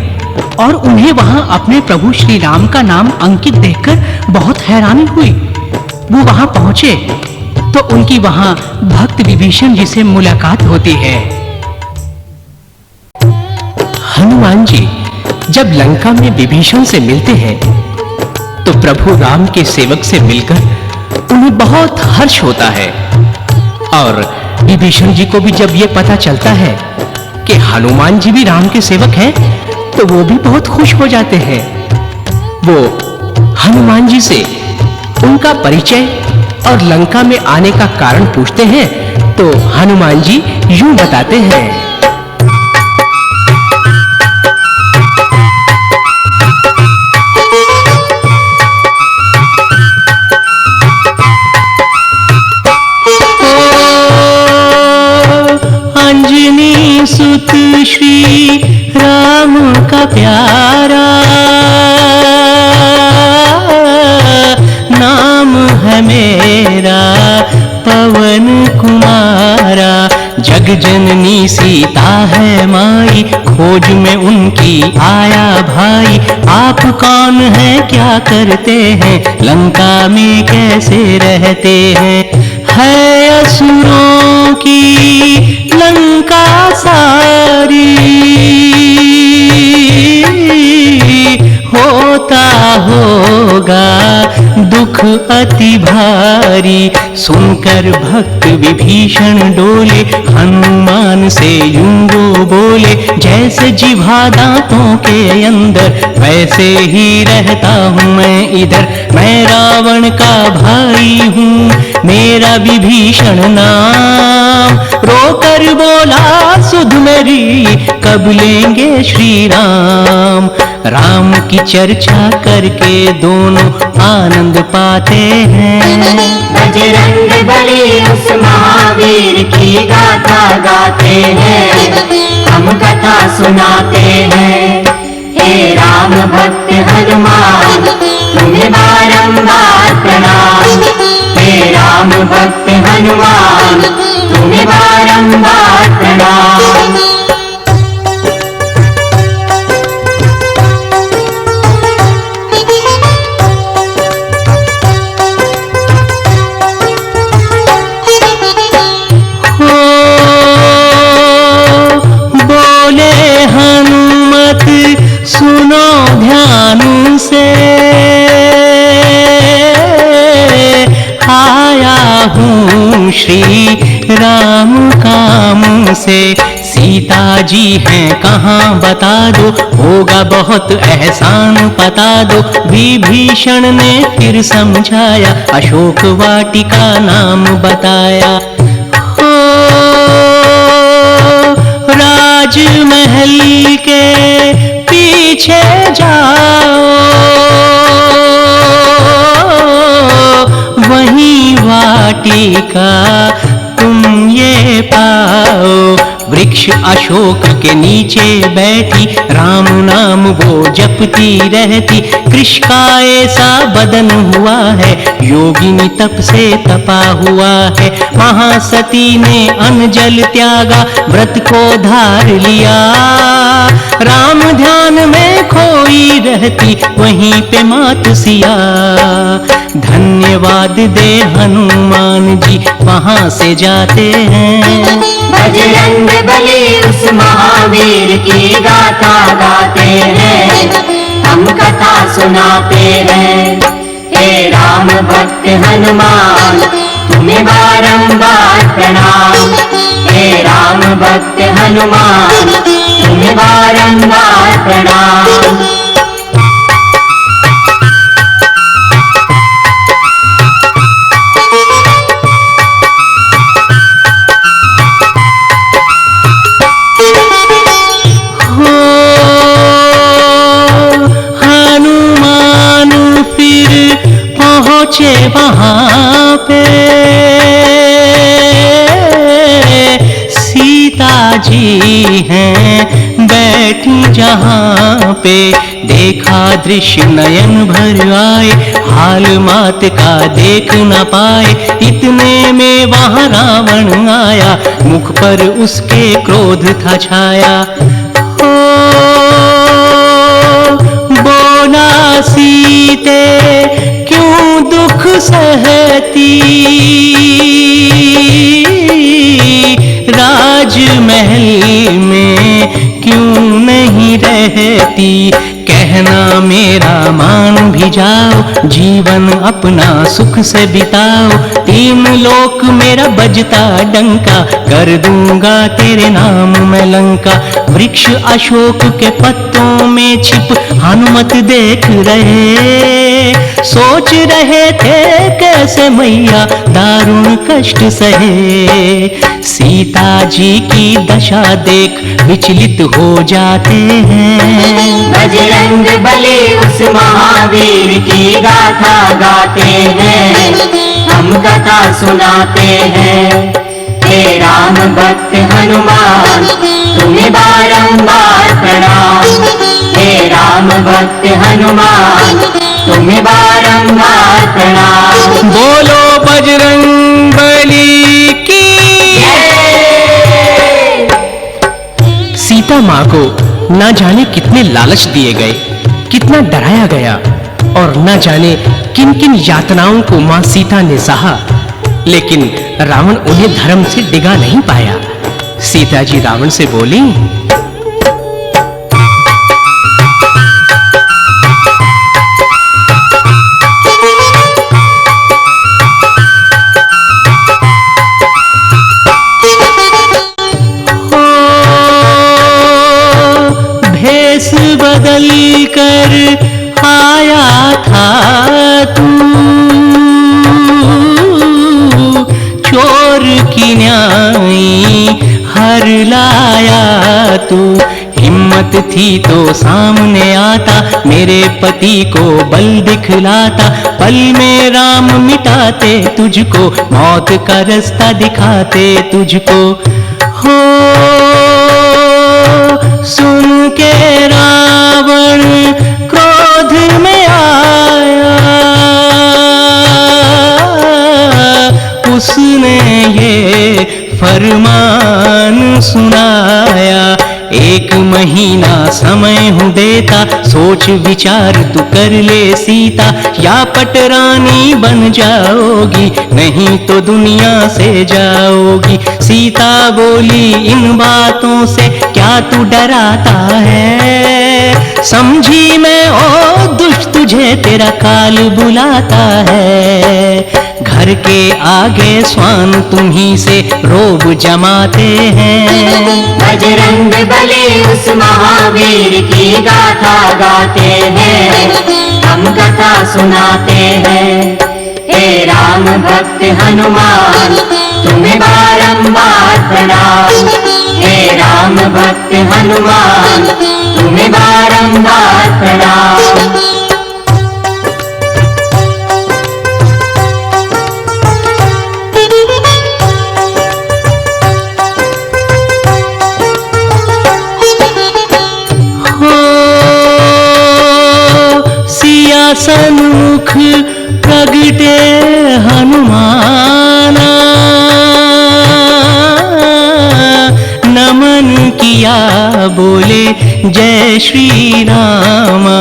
S1: और उन्हें वहां अपने प्रभु श्री राम का नाम अंकित देखकर बहुत हैरानी हुई। वो वहां पहुंचे तो उनकी वहां भक्त विभीषण जी से मुलाकात होती है। हनुमान जी जब लंका में विभीषण से मिलते हैं तो प्रभु राम के सेवक से मिलकर उन्हें बहुत हर्ष होता है और विभीषण जी को भी जब यह पता चलता है कि हनुमान जी भी राम के सेवक हैं तो वो भी बहुत खुश हो जाते हैं। वो हनुमान जी से उनका परिचय और लंका में आने का कारण पूछते हैं तो हनुमान जी यूं बताते हैं।
S3: सुत श्री राम का प्यारा नाम है मेरा पवन कुमारा। जग जननी सीता है माई, खोज में उनकी आया भाई। आप कौन है, क्या करते हैं, लंका में कैसे रहते हैं। है असुरों की लंका सारी, होता होगा दुख अति भारी। सुनकर भक्त विभीषण डोले, हनुमान से यूं वो बोले। जैसे जिभा दांतों के अंदर, वैसे ही रहता हूँ मैं इधर। मैं रावण का भाई हूँ, मेरा विभीषण नाम। रोकर बोला सुध मेरी, कब लेंगे श्री राम। राम की चर्चा करके दोनों आनंद पाते हैं।
S2: बजरंग बली उस महावीर की गाथा गाते हैं, हम कथा सुनाते हैं। हे राम भक्त हनुमान तुम्हें बारंबार प्रणाम, हे राम भक्त हनुमान तुम्हें बारंबार प्रणाम।
S3: सुनो ध्यान से, आया हूँ श्री राम काम से। सीता जी हैं कहाँ बता दो, होगा बहुत एहसान पता दो। विभीषण ने फिर समझाया, अशोक वाटिका नाम बताया। हो राजमहल के पीछे जाओ, वृक्ष अशोक के नीचे बैठी राम नाम वो जपती रहती। कृष का ऐसा बदन हुआ है, योगिनी तप से तपा हुआ है। महासती ने अन्न जल त्यागा, व्रत को धार लिया। राम ध्यान में खोई रहती, वहीं पे मात सिया। धन्यवाद दे हनुमान जी, वहां से जाते हैं।
S2: बजरंग बली उस महावीर की गाथा गाते हैं, हम कथा सुनाते हैं। हे राम भक्त हनुमान, तुम्हें बारंबार प्रणाम। हे राम भक्त हनुमान, तुम्हें बारंबार प्रणाम।
S3: पहुंचे वहां पे सीता जी हैं बैठी जहां पे। देखा दृश्य नयन भर आए, हाल मात का देख न पाए। इतने में वहां रावण आया, मुख पर उसके क्रोध था छाया। बोला सीते क्यों दुख सहती, राजमहल में क्यों नहीं रहती। कहना मेरा मान भी जाओ, जीवन अपना सुख से बिताओ। तीन लोक मेरा बजता डंका, कर दूंगा तेरे नाम में लंका। वृक्ष अशोक के पत्तों में छिप हनुमत देख रहे, सोच रहे थे कैसे मैया दारुण कष्ट सहे। सीता जी की दशा देख विचलित हो जाते हैं।
S2: बजरंग बली उस महावीर की गाथा गाते हैं, हम कथा सुनाते हैं। हे राम भक्त हनुमान, तुम्हें बारंबार प्रणाम। हे राम भक्त हनुमान, तुम्हें बारंबार प्रणाम।
S3: बोलो बजरंग बली की। सीता माँ को ना जाने कितने लालच दिए गए, कितना डराया गया और न जाने किन किन यातनाओं को मां सीता ने सहा, लेकिन रावण उन्हें धर्म से डिगा नहीं पाया। सीता जी रावण से बोली, भेष बदल कर आया था तू, चोर की न्याय हर लाया तू। हिम्मत थी तो सामने आता, मेरे पति को बल दिखलाता। पल में राम मिटाते तुझको, मौत का रास्ता दिखाते तुझको। हो सुन के रावण क्रोध में आया, उसने ये फरमान सुनाया। 1 महीना समय हूँ देता, सोच विचार तू कर ले सीता। या पटरानी बन जाओगी, नहीं तो दुनिया से जाओगी। सीता बोली, इन बातों से क्या तू डराता है। समझी मैं ओ दुष्ट, तुझे तेरा काल बुलाता है। घर के आगे स्वान तुम्ही से रोब जमाते हैं।
S2: बजरंग बली उस महावीर की गाथा गाते हैं, हम कथा सुनाते हैं। हे राम भक्त हनुमान, तुम्हें बारंबार प्रणाम। हे राम भक्त हनुमान, तुम्हें बारंबार प्रणाम।
S3: सन्मुख प्रगटे हनुमाना, नमन किया बोले जय श्री रामा।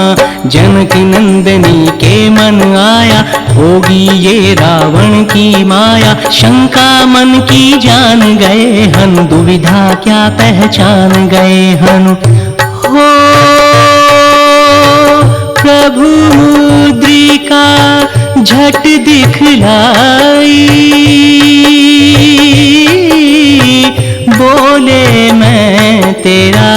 S3: जनक नंदनी के मन आया, होगी ये रावण की माया। शंका मन की जान गए हनु, दुविधा क्या पहचान गए हनु। हो प्रभु मुद्रिका झट दिखलाई, बोले मैं तेरा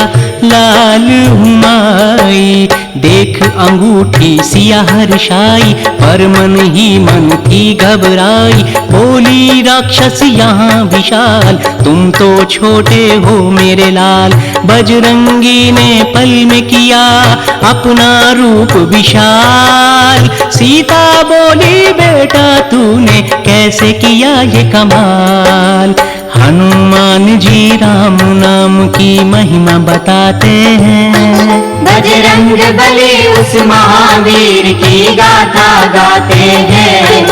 S3: लाल हूँ माई। देख अंगूठी सिया हर्षाई, पर मन ही मन की घबराई। बोली राक्षस यहाँ विशाल, तुम तो छोटे हो मेरे लाल। बजरंगी ने पल में किया अपना रूप विशाल। सीता बोली बेटा तूने कैसे किया ये कमाल। हनुमान जी राम नाम की महिमा बताते हैं,
S2: बजरंग बली उस महावीर की गाथा गाते हैं।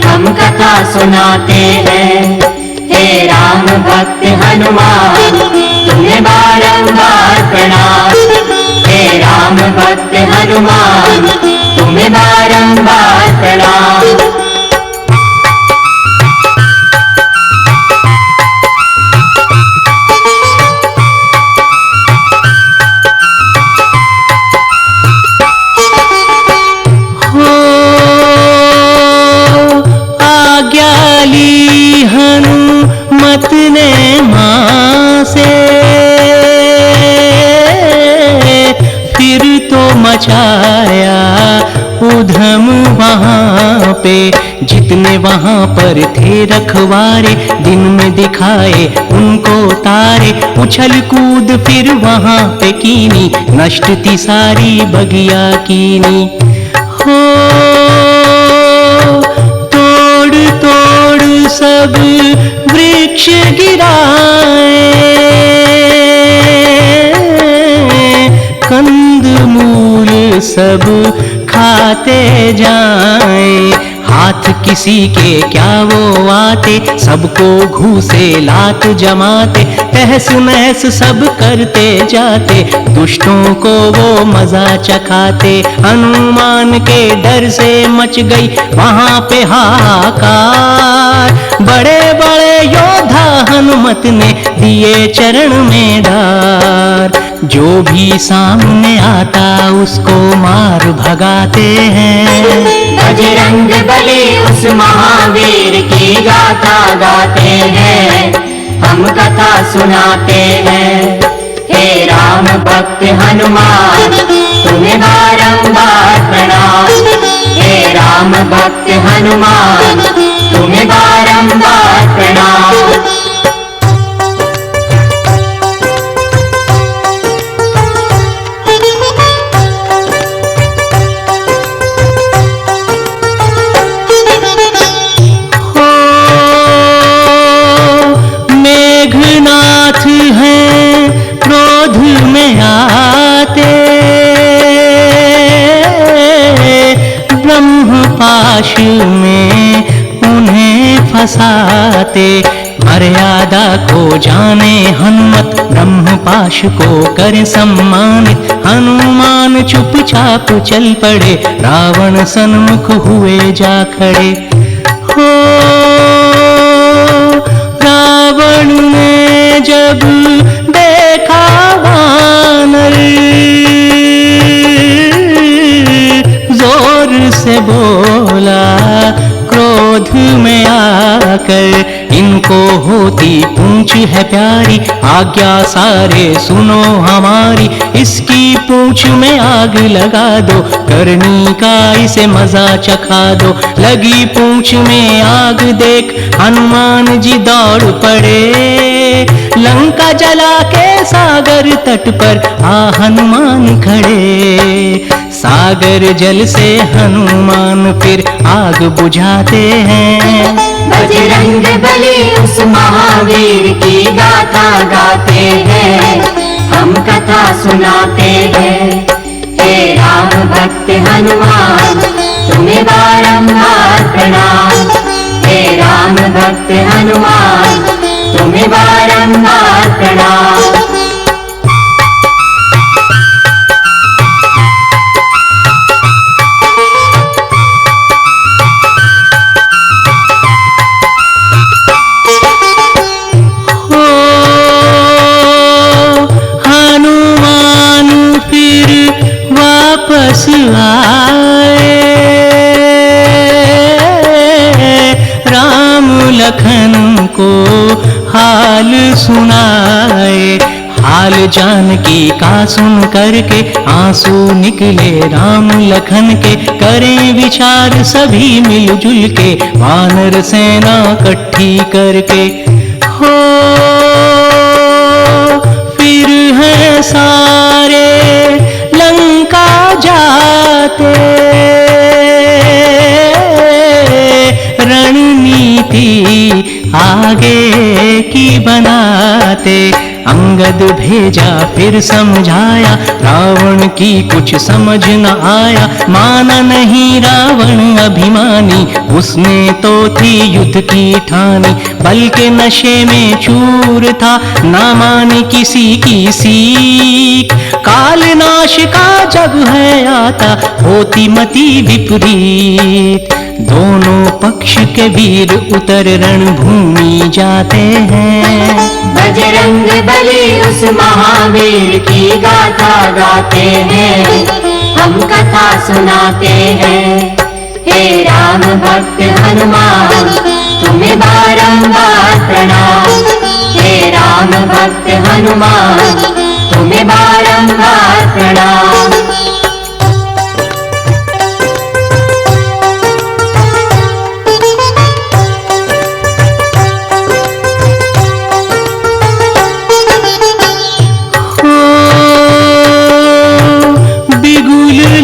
S2: हम कथा सुनाते हैं। हे राम भक्त हनुमान तुम्हें बारंबार प्रणाम। हे राम भक्त हनुमान तुम्हें बारंबार प्रणाम।
S3: हनुमत ने मां से फिर तो मचाया उधम वहां पे। जितने वहां पर थे रखवारे, दिन में दिखाए उनको तारे। उछल कूद फिर वहां पे कीनी, नष्ट थी सारी बगिया कीनी। हो तोड़ तोड़ सब वृक्ष गिराए, कंद मूल सब खाते जाए। हाथ किसी के क्या वो आते, सबको घूसे लात जमाते। तहस नहस सब करते जाते, दुष्टों को वो मजा चखाते। हनुमान के डर से मच गई वहां पे हाहाकार। बड़े बड़े योद्धा हनुमत ने दिए चरण में डार। जो भी सामने आता उसको मार भगाते हैं।
S2: बजरंग बली उस महावीर की गाथा गाते हैं। हम कथा सुनाते हैं। हे राम भक्त हनुमान तुम्हें बारंबार प्रणाम। हे राम भक्त हनुमान तुम्हें बारंबार प्रणाम।
S3: मेघनाथ हैं क्रोध में आते, ब्रह्म पाश में उन्हें फंसाते। मर्यादा को जाने हनुमत, ब्रह्म पाश को करे सम्मानित। हनुमान चुपचाप चल पड़े, रावण सन्मुख हुए जा खड़े। हो रावण ने जब देखा वानर, जोर से बोला क्रोध में आकर। इनको होती पूंछ है प्यारी, आज्ञा सारे सुनो हमारी। इसकी पूंछ में आग लगा दो, करनी का इसे मजा चखा दो। लगी पूंछ में आग देख हनुमान जी दौड़ पड़े। लंका जला के सागर तट पर आ हनुमान खड़े। सागर जल से हनुमान फिर आग बुझाते हैं।
S2: बजरंग बली उस महावीर की गाथा गाते हैं। हम कथा सुनाते हैं। हे राम भक्त हनुमान भक्त हनुमान तुम्हें बारंबार प्रणाम।
S3: वापस आए राम लखन को हाल सुनाए। हाल जानकी का सुन करके आंसू निकले राम लखन के। करें विचार सभी मिलजुल के वानर सेना इकट्ठी करके। हो फिर है सारे लंका जाते रणनीति आगे की बनाते। अंगद भेजा फिर समझाया रावण की कुछ समझ न आया। माना नहीं रावण अभिमानी उसने तो थी युद्ध की ठानी। बल्कि नशे में चूर था ना मानी किसी की सीख। काल नाश का जब है आता होती मति विपरीत। दोनों पक्ष के वीर उतर रणभूमि जाते हैं।
S2: बजरंग बली उस महावीर की गाथा गाते हैं हम कथा सुनाते हैं। हे राम भक्त हनुमान तुम्हें बारंबार प्रणाम। हे राम भक्त हनुमान तुम्हें बारंबार प्रणाम।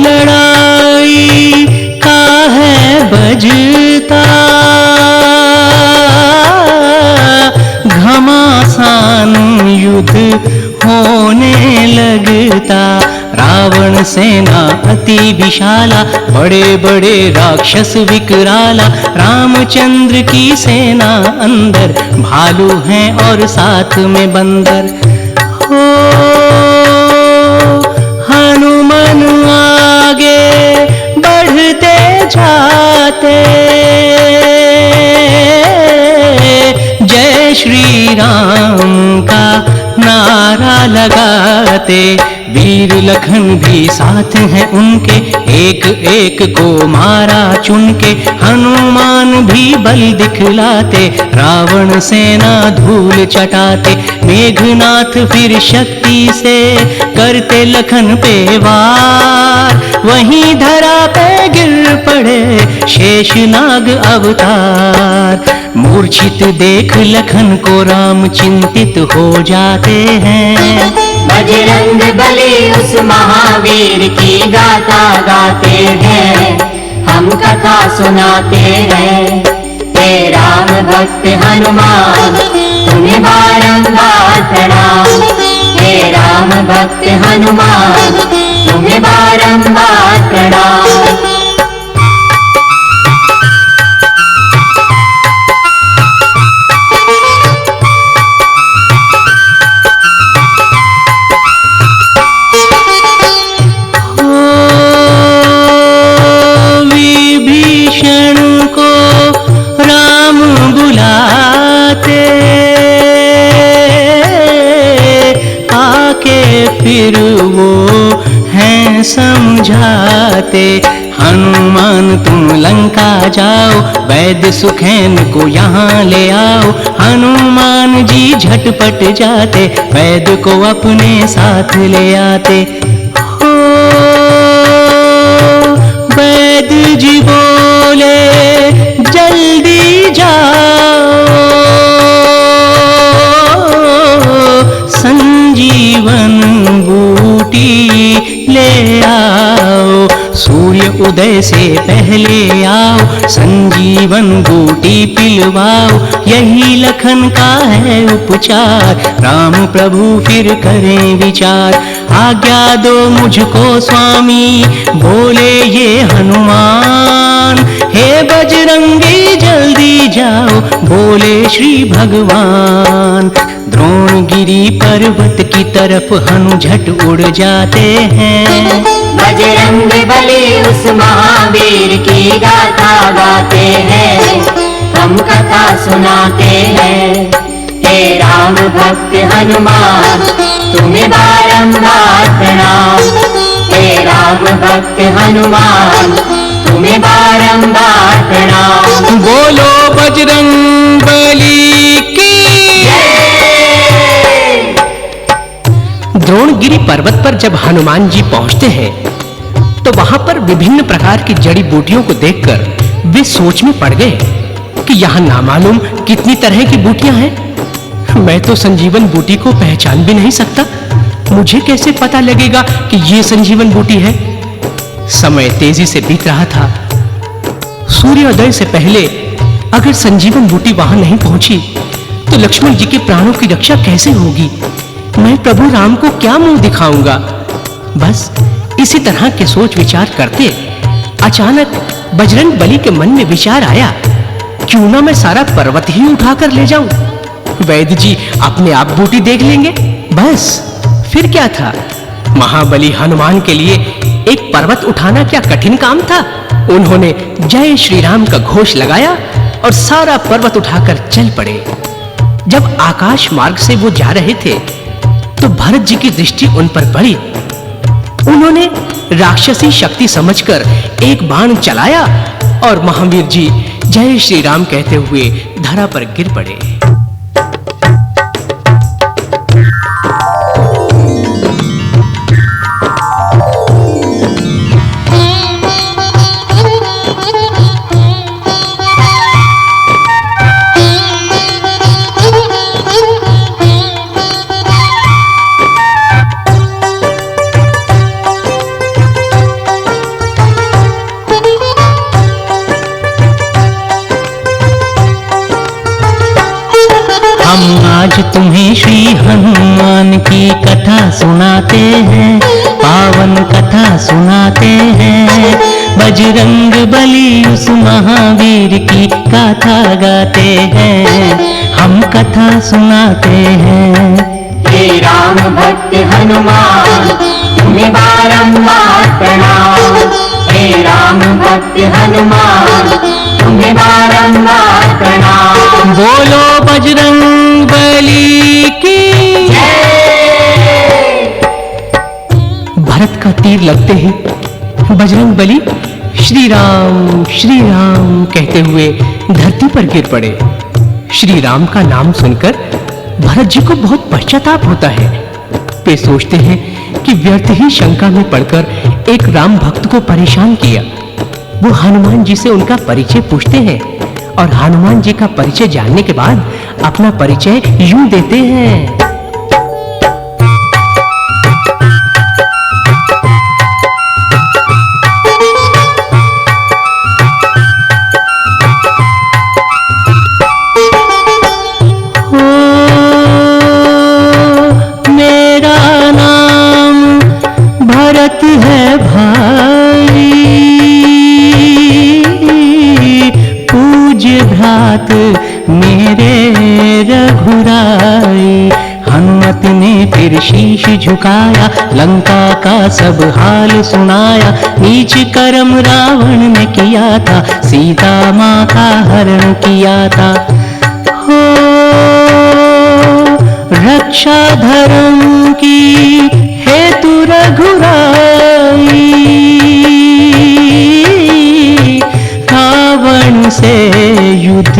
S3: लड़ाई का है बजता घमासान युद्ध होने लगता। रावण सेना अति विशाला बड़े बड़े राक्षस विकराला। रामचंद्र की सेना अंदर भालू हैं और साथ में बंदर। हो हनुमान आगे बढ़ते जाते जय श्री राम का नारा लगाते। वीर लखन भी साथ हैं उनके एक एक को मारा चुन के। हनुमान भी बल दिखलाते रावण सेना धूल चटाते। मेघनाथ फिर शक्ति से करते लखन पे वार। वहीं धरा पे गिर पड़े शेषनाग अवतार। मूर्छित देख लखन को राम चिंतित हो जाते हैं।
S2: बजरंग बली उस महावीर की गाथा गाते हैं हम कथा सुनाते हैं। हे राम भक्त हनुमान तुम्हें बारंबार प्रणाम। हे राम भक्त हनुमान तुम्हें बारंबार प्रणाम।
S3: फिर वो हैं समझाते। हनुमान तुम लंका जाओ वैद्य सुखेन को यहाँ ले आओ। हनुमान जी झटपट जाते वैद्य को अपने साथ ले आते। हो वैद्य जी बोले जल्दी जाओ संजीवन बूटी ले आओ। सूर्य उदय से पहले आओ संजीवन बूटी पिलवाओ। यही लखन का है उपचार राम प्रभु फिर करें विचार। आज्ञा दो मुझको स्वामी बोले ये हनुमान। हे बजरंगी जल्दी जाओ, बोले श्री भगवान। द्रोणगिरी पर्वत की तरफ हनु झट उड़ जाते हैं।
S2: बजरंग बली उस महावीर की गाथा गाते हैं, हम कथा सुनाते हैं। हे राम भक्त हनुमान तुम्हें बारंबार प्रणाम। हे राम भक्त हनुमान तुम्हें बारंबार प्रणाम।
S3: बोलो बजरंग बली की
S2: जय।
S1: द्रोणगिरी पर्वत पर जब हनुमान जी पहुंचते हैं तो वहां पर विभिन्न प्रकार की जड़ी बूटियों को देखकर वे सोच में पड़ गए कि यहां नामालूम कितनी तरह की बूटियां हैं। मैं तो संजीवन बूटी को पहचान भी नहीं सकता। मुझे कैसे पता लगेगा कि ये संजीवन बूटी है? समय तेजी से बीत रहा था। सूर्योदय से पहले अगर संजीवन बूटी वहां नहीं पहुंची तो लक्ष्मण जी के प्राणों की रक्षा कैसे होगी? मैं प्रभु राम को क्या मुंह दिखाऊंगा? बस इसी तरह के सोच विचार करते अचानक बजरंग बली के मन में विचार आया, क्यों ना मैं सारा पर्वत ही उठाकर ले जाऊं? वैद्य जी अपने आप बूटी देख लेंगे। बस फिर क्या था? महाबली हनुमान के लिए एक पर्वत उठाना क्या कठिन काम था? उन्होंने जय श्री राम का घोष लगाया और सारा पर्वत उठाकर चल पड़े। जब आकाश मार्ग से वो जा रहे थे तो भरत जी की दृष्टि उन पर पड़ी। उन्होंने राक्षसी शक्ति समझकर एक बाण चलाया और महावीर जी जय श्री राम कहते हुए धरा पर गिर पड़े।
S3: हम आज तुम्हें श्री हनुमान की कथा सुनाते हैं, पावन कथा सुनाते हैं। बजरंग बली उस महावीर की गाथा गाते हैं, हम कथा सुनाते हैं।
S2: हे राम भक्त हनुमान तुम्हें बारंबार प्रणाम। हे राम भक्त हनुमान तुम्हें बारंबार प्रणाम।
S3: बोलो बजरंग बली की
S2: जय।
S1: भरत का तीर लगते ही बजरंग बली श्री राम कहते हुए धरती पर गिर पड़े। श्री राम का नाम सुनकर भरत जी को बहुत पश्चाताप होता है। वे सोचते हैं कि व्यर्थ ही शंका में पड़कर एक राम भक्त को परेशान किया। वो हनुमान जी से उनका परिचय पूछते हैं और हनुमान जी का परिचय जानने के बाद अपना परिचय यूं देते हैं।
S3: मेरा नाम भरत है भाई, पूज्य भ्रात मेरे रघुराई। हनुमत ने फिर शीश झुकाया, लंका का सब हाल सुनाया। नीच कर्म रावण ने किया था, सीता माँ का हरण किया था। हो रक्षा धर्म की हेतु रघुराई, रावण से युद्ध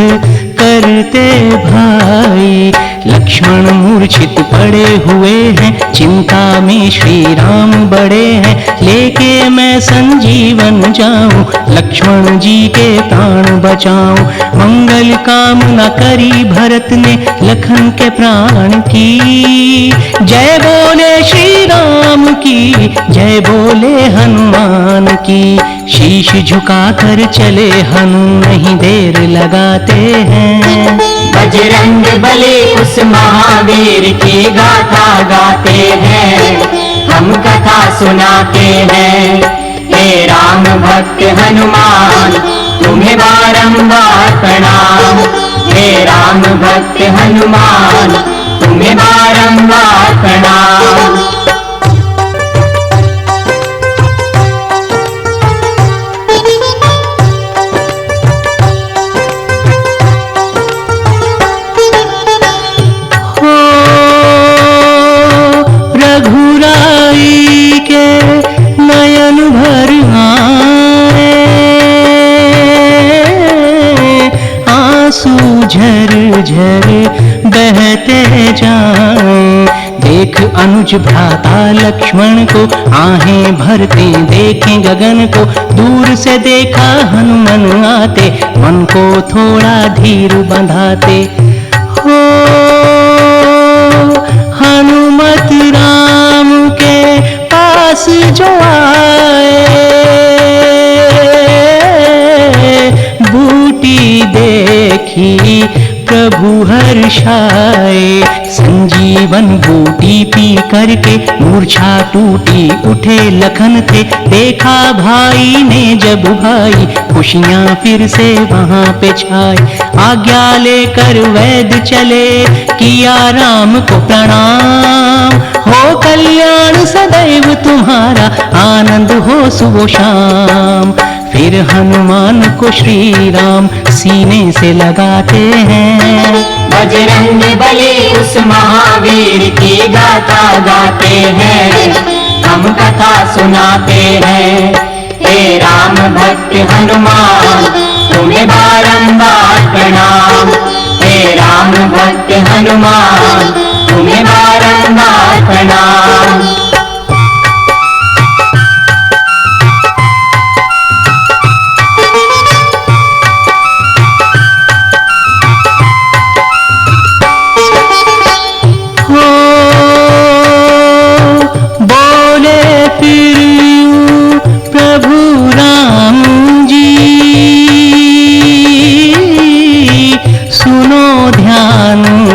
S3: करते भाई। लक्ष्मण मूर्छित पड़े हुए हैं, चिंता में श्री राम बड़े हैं। लेके मैं संजीवन जाऊं, लक्ष्मण जी के प्राण बचाऊं। मंगल कामना करी भरत ने, लखन के प्राण की। जय बोले श्री राम की, जय बोले हनुमान की। शीश झुका कर चले हनु, नहीं देर लगाते हैं।
S2: बजरंग बली उस महावीर की गाथा गाते हैं, हम कथा सुनाते हैं। हे राम भक्त हनुमान तुम्हें बारंबार प्रणाम। हे राम भक्त हनुमान, तुम्हें बारंबार प्रणाम।
S3: रघुराई के नयन भर आए, आंसू झर झर बहते जाएं। देख अनुज भ्राता लक्ष्मण को आहें भरते, देखें गगन को दूर से देखा हनुमान आते, मन को थोड़ा धीर बंधाते। हो हनुमत राम के पास जो आए, बूटी देखी प्रभु हर्षाए। संजीवन बूटी पी करके मूर्छा टूटी, उठे लखन थे देखा भाई ने जब भाई, खुशियां फिर से वहां पे छाई। आज्ञा लेकर वैद्य चले, किया राम को प्रणाम। हो कल्याण सदैव तुम्हारा, आनंद हो सुबह शाम। फिर हनुमान को श्री राम सीने से लगाते हैं।
S2: बजरंग बली उस महावीर की गाथा गाते हैं, हम कथा सुनाते हैं। हे राम भक्त हनुमान, तुम्हें बारंबार प्रणाम। हे राम भक्त हनुमान, तुम्हें बारंबार प्रणाम।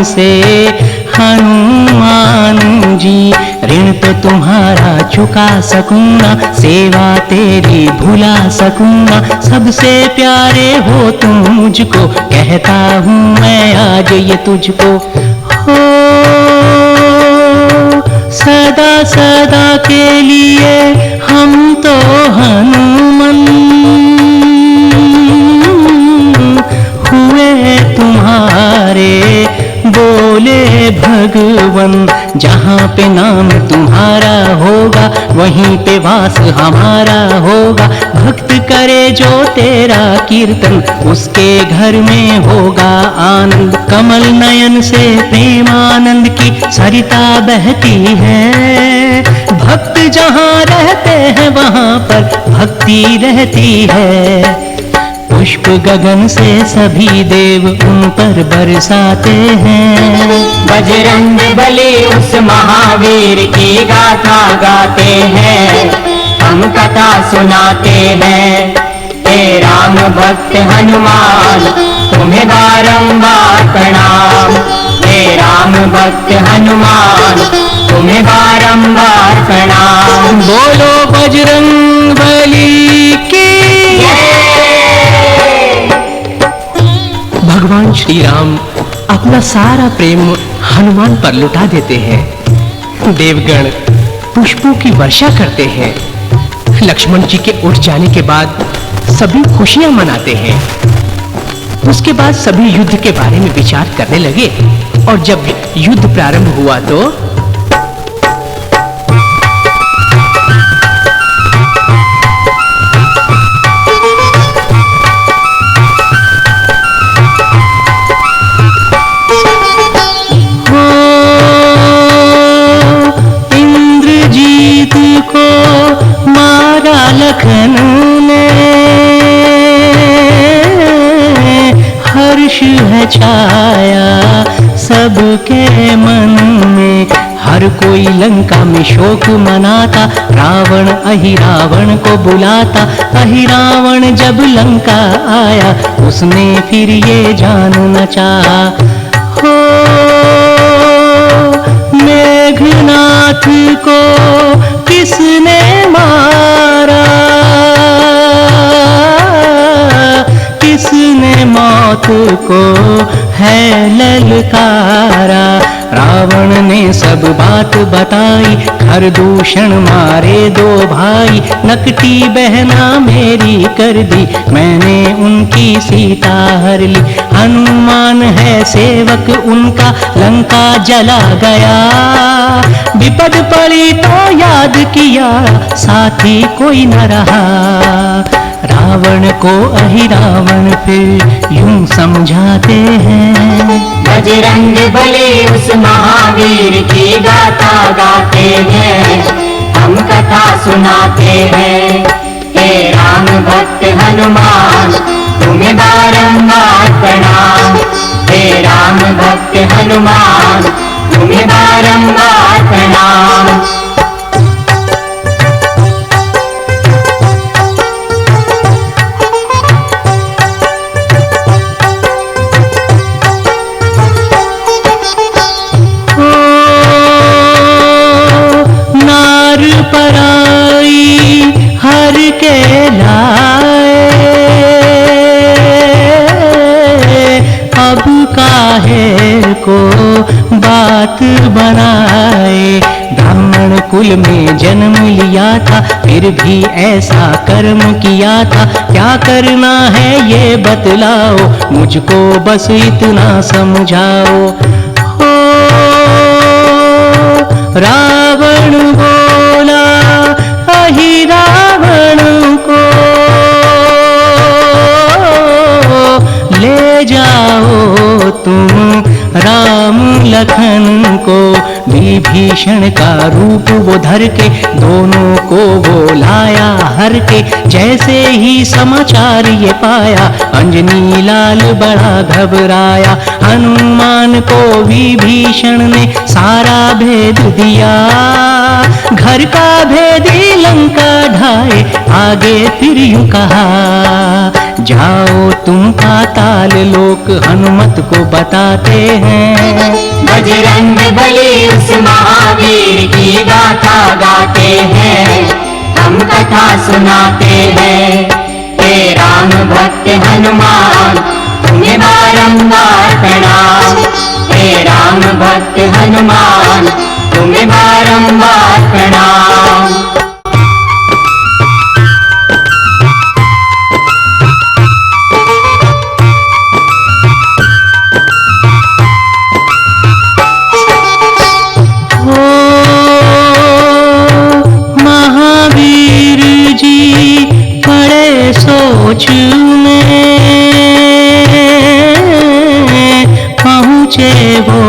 S3: से हनुमान जी, ऋण तो तुम्हारा चुका सकूंगा, सेवा तेरी भुला सकूंगा। सबसे प्यारे हो तुम मुझको, कहता हूँ मैं आज ये तुझको। हो सदा सदा के लिए हम तो हनुमान हुए तुम्हारे, बोले भगवन। जहाँ पे नाम तुम्हारा होगा, वहीं पे वास हमारा होगा। भक्त करे जो तेरा कीर्तन, उसके घर में होगा आनंद। कमल नयन से प्रेमानंद की सरिता बहती है। भक्त जहाँ रहते हैं वहाँ पर भक्ति रहती है। पुष्प गगन से सभी देव उन पर बरसाते हैं।
S2: बजरंग बली उस महावीर की गाथा गाते हैं, हम कथा सुनाते हैं। हे राम भक्त हनुमान, तुम्हें बारंबार प्रणाम। हे राम भक्त हनुमान, तुम्हें बारंबार प्रणाम।
S3: बोलो बजरंग बली की।
S1: भगवान श्री राम अपना सारा प्रेम हनुमान पर लुटा देते हैं। देवगण पुष्पों की वर्षा करते हैं। लक्ष्मण जी के उठ जाने के बाद सभी खुशियां मनाते हैं। उसके बाद सभी युद्ध के बारे में विचार करने लगे और जब युद्ध प्रारंभ हुआ तो
S3: लखन ने हर्ष है छाया सबके मन में। हर कोई लंका में शोक मनाता, रावण अहिरावण को बुलाता। अहिरावण जब लंका आया, उसने फिर ये जानना चाहा, हो मेघनाथ को किसने मारा। बात बताई, खरदूषण मारे दो भाई, नकटी बहना मेरी कर दी, मैंने उनकी सीता हर ली। हनुमान है सेवक उनका, लंका जला गया, विपद पड़ी तो याद किया, साथी कोई न रहा। रावण को अहिरावण फिर यूं समझाते हैं,
S2: बजरंग बली उस महावीर की गाथा गाते हैं, हम कथा सुनाते हैं। हे राम भक्त हनुमान तुम्हें बारंबार प्रणाम, हे राम भक्त हनुमान तुम्हें बारंबार प्रणाम।
S3: पराई हर के लाए, अब काहे को बात बनाए। ब्राह्मण कुल में जन्म लिया था, फिर भी ऐसा कर्म किया था, क्या करना है ये बतलाओ, मुझको बस इतना समझाओ। हो रावण बोला अहिरावण को, ले जाओ तुम राम लखन को। विभीषण का रूप वो धर के, दोनों को वो लाया हर के, जैसे ही समाचार ये पाया, अंजनी लाल बड़ा घबराया। हनुमान को विभीषण ने सारा भेद दिया, घर का भेदी लंका ढाए, आगे फिर यूं कहा, जाओ तुम पाताल लोक हनुमत को बताते हैं।
S2: बजरंग बली उस महावीर की गाथा गाते हैं, हम कथा सुनाते हैं। हे राम भक्त हनुमान तुम्हें बारंबार प्रणाम, हे राम भक्त हनुमान तुम्हें बारंबार प्रणाम।
S3: सोच में पहुँचे वो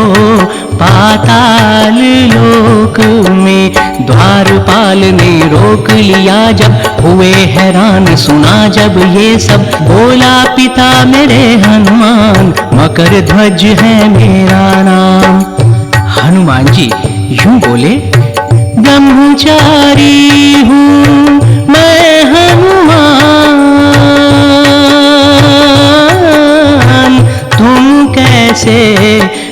S3: पाताल लोक में, द्वारपाल ने रोक लिया जब, हुए हैरान सुना जब ये सब, बोला पिता मेरे हनुमान, मकर ध्वज है मेरा नाम।
S1: हनुमान जी यूं बोले,
S3: ब्रह्मचारी हूँ मैं हनुमान, तुम कैसे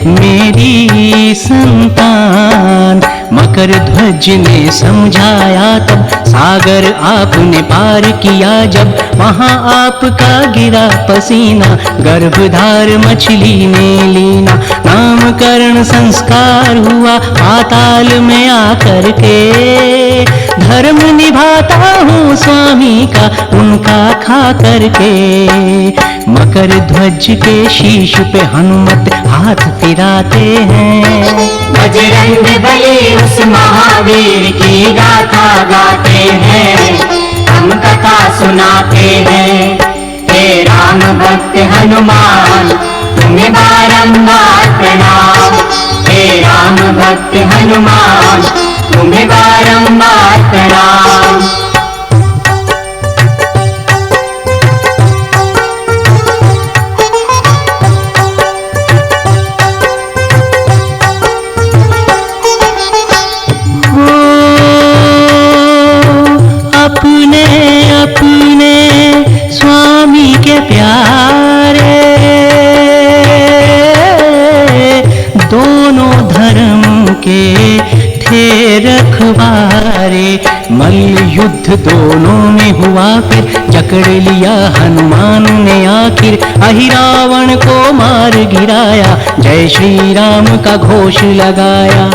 S3: मेरी संतान। मकर ध्वज ने समझाया तब, सागर आपने पार किया जब, वहाँ आपका गिरा पसीना, गर्भधार मछली ने लीना। नामकरण संस्कार हुआ पाताल में आकर के, धर्म निभाता हूँ स्वामी का उनका खा करके। मकर ध्वज के शीश पे हनुमत हाथ फिराते हैं,
S2: बजरंग बली उस महावीर की गाथा गाते हैं, हम कथा सुनाते हैं। हे राम भक्त हनुमान तुम्हें बारंबार प्रणाम, हे राम भक्त हनुमान तुम्हें बारंबार प्रणाम।
S3: अपने अपने स्वामी के प्यारे, दोनों धर्म के थे रखवारे। मल्ल युद्ध दोनों में हुआ फिर, जकड़ लिया हनुमान ने आखिर, अहिरावण को मार गिराया, जय श्री राम का घोष लगाया।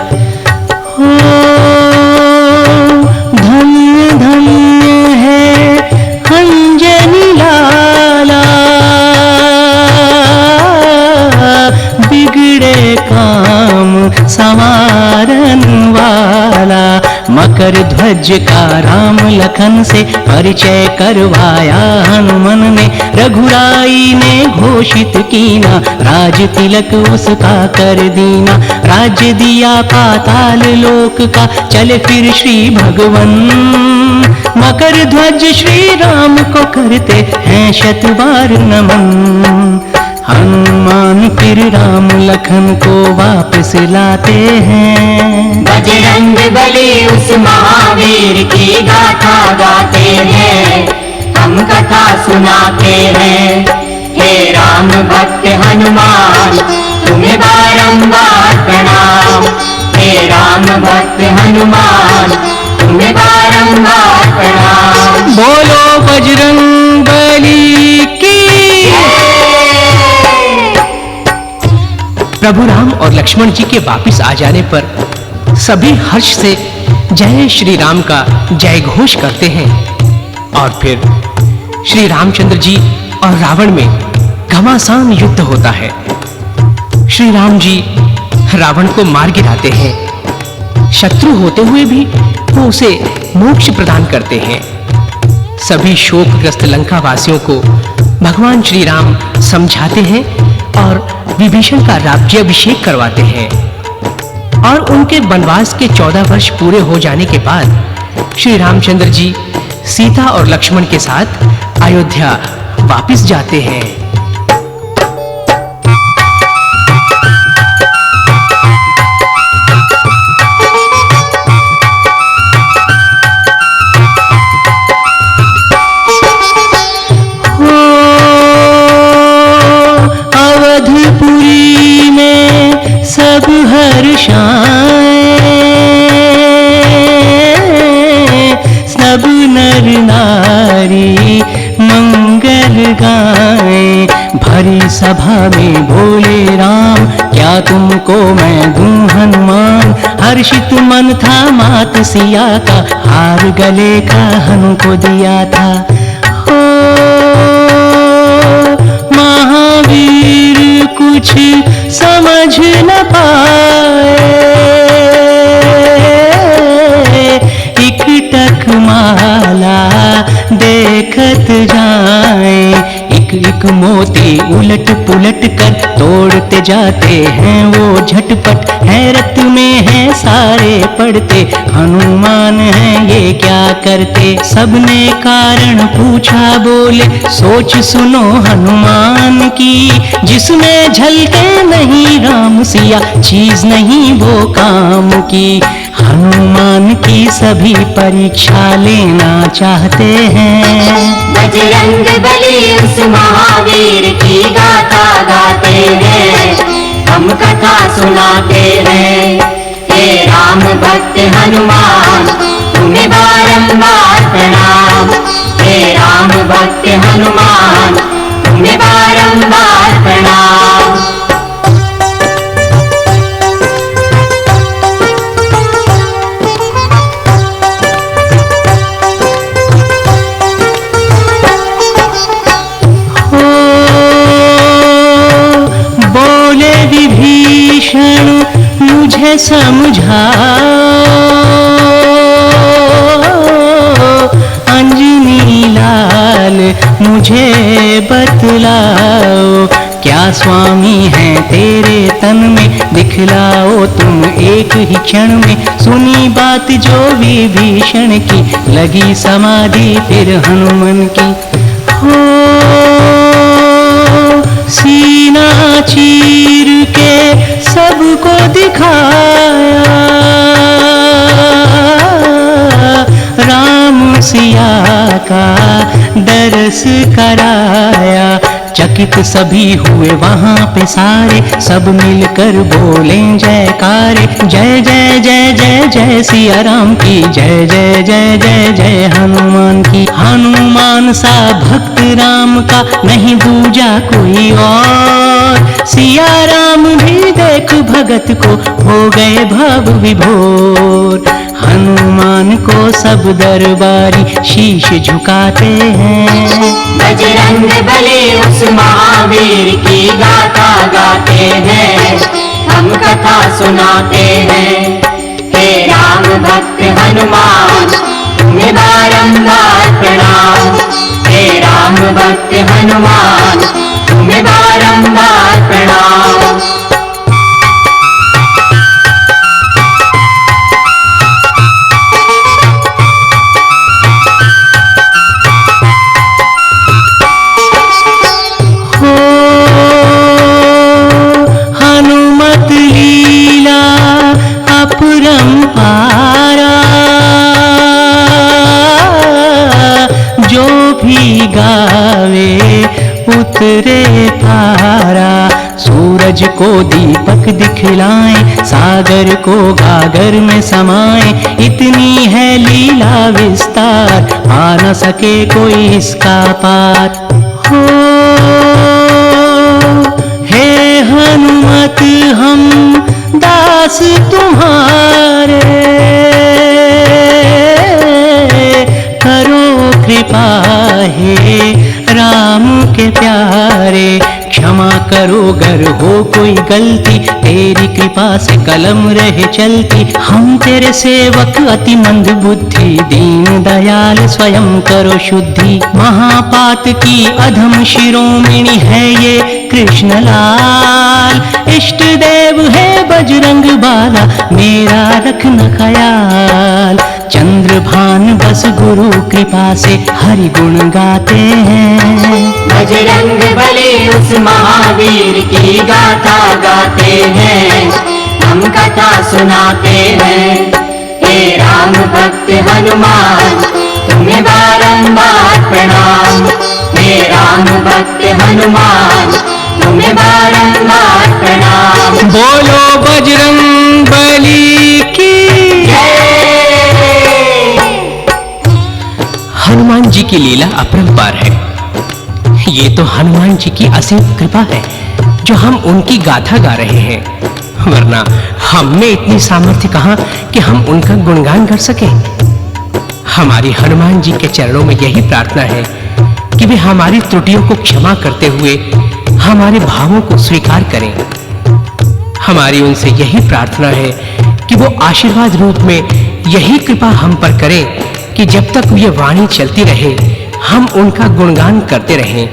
S3: वाला। मकर ध्वज का राम लखन से परिचय करवाया हनुमान ने। रघुराई ने घोषित कीना, राज तिलक उसका कर दीना। राज्य दिया पाताल लोक का, चले फिर श्री भगवन। मकर ध्वज श्री राम को करते हैं शतबार नमन। हनुमान फिर राम लखन को वापस लाते हैं।
S2: बजरंग बली उस महावीर की गाथा गाते हैं, हम कथा सुनाते हैं। हे राम भक्त हनुमान तुम्हें बारंबार प्रणाम। हे राम भक्त हनुमान तुम्हें बारंबार प्रणाम।
S3: बोलो बजरंग बली की।
S1: प्रभु राम और लक्ष्मण जी के वापस आ जाने पर सभी हर्ष से जय श्री राम का जय घोष करते हैं। और फिर श्री रामचंद्र जी और रावण में घमासान युद्ध होता है। श्री राम जी रावण को मार गिराते हैं। शत्रु होते हुए भी वो उसे मोक्ष प्रदान करते हैं। सभी शोकग्रस्त लंका वासियों को भगवान श्री राम समझाते हैं और विभीषण का राज्याभिषेक करवाते हैं। और उनके वनवास के 14 वर्ष पूरे हो जाने के बाद श्री रामचंद्र जी सीता और लक्ष्मण के साथ अयोध्या वापस जाते हैं।
S3: अवधपुरी में सब हर्षाएं, सब नर नारी मंगल गाएं। भरी सभा में बोले राम, क्या तुमको मैं दूं हनुमान। हर्षित मन था मात सिया का, हार गले का हनु को दिया था। हो महावीर कुछ समझ न पाए, इकटक माला देखत जाए। एक मोती उलट पुलट कर तोड़ते जाते हैं वो झटपट। हैरत में है सारे पढ़ते, हनुमान है ये क्या करते। सबने कारण पूछा बोले, सोच सुनो हनुमान की। जिसमें झलके नहीं राम सिया, चीज नहीं वो काम की। हनुमान की सभी परीक्षा लेना चाहते हैं।
S2: बजरंग बली उस महावीर की गाथा गाते हैं, हम कथा सुनाते हैं। हे राम भक्त हनुमान तुम्हें बारंबार प्रणाम। हे राम भक्त हनुमान तुम्हें बारंबार प्रणाम।
S3: विभीषण मुझे समझाओ, अंजनी लाल मुझे बतलाओ। क्या स्वामी है तेरे तन में, दिखलाओ तुम एक ही क्षण में। सुनी बात जो विभीषण की, लगी समाधि फिर हनुमान की। हो सीना चीर के सबको दिखाया, राम सिया का दर्श कराया। चकित सभी हुए वहां पे सारे, सब मिलकर बोले जयकारे। जय जय जय जय जय सिया राम की, जय जय जय जय जय हनुमान की। हनुमान सा भक्त राम का नहीं दूजा कोई और। सिया राम भी देख भगत को हो गए भाव विभोर। हनुमान को सब दरबारी शीश झुकाते हैं।
S2: बजरंग बली उस महावीर की गाथा गाते हैं, हम कथा सुनाते हैं। हे राम भक्त हनुमान तुम्हें बारंबार प्रणाम। हे राम भक्त हनुमान तुम्हें बारंबार प्रणाम।
S3: हनुमत लीला अपरंपारा, जो भी गावे उतरे पारा। सूरज को दीपक दिखलाएं, सागर को गागर में समाएं, इतनी है लीला विस्तार, आ न सके कोई इसका पार। हो हे हनुमत हम दास तुम्हारे, करो कृपा हे राम के प्यारे। क्षमा करो गर हो कोई गलती, तेरी कृपा से कलम रहे चलती। हम तेरे सेवक अति मंद बुद्धि, दीन दयाल स्वयं करो शुद्धि। महापात की अधम शिरोमणि है ये कृष्ण लाल, इष्ट देव है बजरंग बाला, मेरा रखना ख्याल। चंद्रभान बस गुरु कृपा से हरि गुण गाते हैं।
S2: बजरंग बली उस महावीर की गाथा गाते हैं, हम कथा सुनाते हैं। हे राम भक्त हनुमान तुम्हें बारंबार प्रणाम। हे राम भक्त हनुमान तुम्हें बारंबार प्रणाम।
S3: बोलो बजरंग बली की
S2: जय।
S1: हनुमान जी की लीला अपरंपार है। ये तो हनुमान जी की असीम कृपा है जो हम उनकी गाथा गा रहे हैं, वरना हम में इतनी सामर्थ्य कहां कि हम उनका गुणगान कर सकें। हमारी हनुमान जी के चरणों में यही प्रार्थना है कि वे हमारी त्रुटियों को क्षमा करते हुए हमारे भावों को स्वीकार करें। हमारी उनसे यही प्रार्थना है कि वो आशीर्वाद रूप में यही कृपा हम पर करें कि जब तक ये वाणी चलती रहे हम उनका गुणगान करते रहें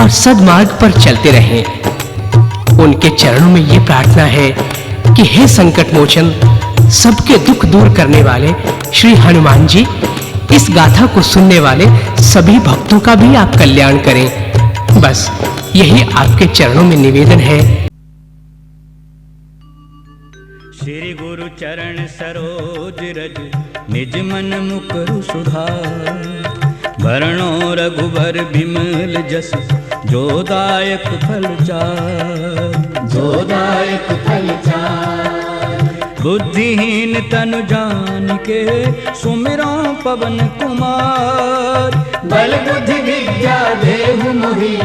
S1: और सद्मार्ग पर चलते रहें। उनके चरणों में ये प्रार्थना है कि हे संकट मोचन, सबके दुख दूर करने वाले श्री हनुमान जी, इस गाथा को सुनने वाले सभी भक्तों का भी आप कल्याण करें। बस यही आपके चरणों में निवेदन है।
S4: श्री गुरु चरण सरोज रज निज मन मुकुरु सुधार। वर्णो रघुबर बिमल जस जो दायक फल चार।
S2: जो दायक फल चार।
S4: बुद्धिहीन तनु जान के सुमिरो पवन कुमार।
S2: बल बुद्धि विद्या देहु मोहि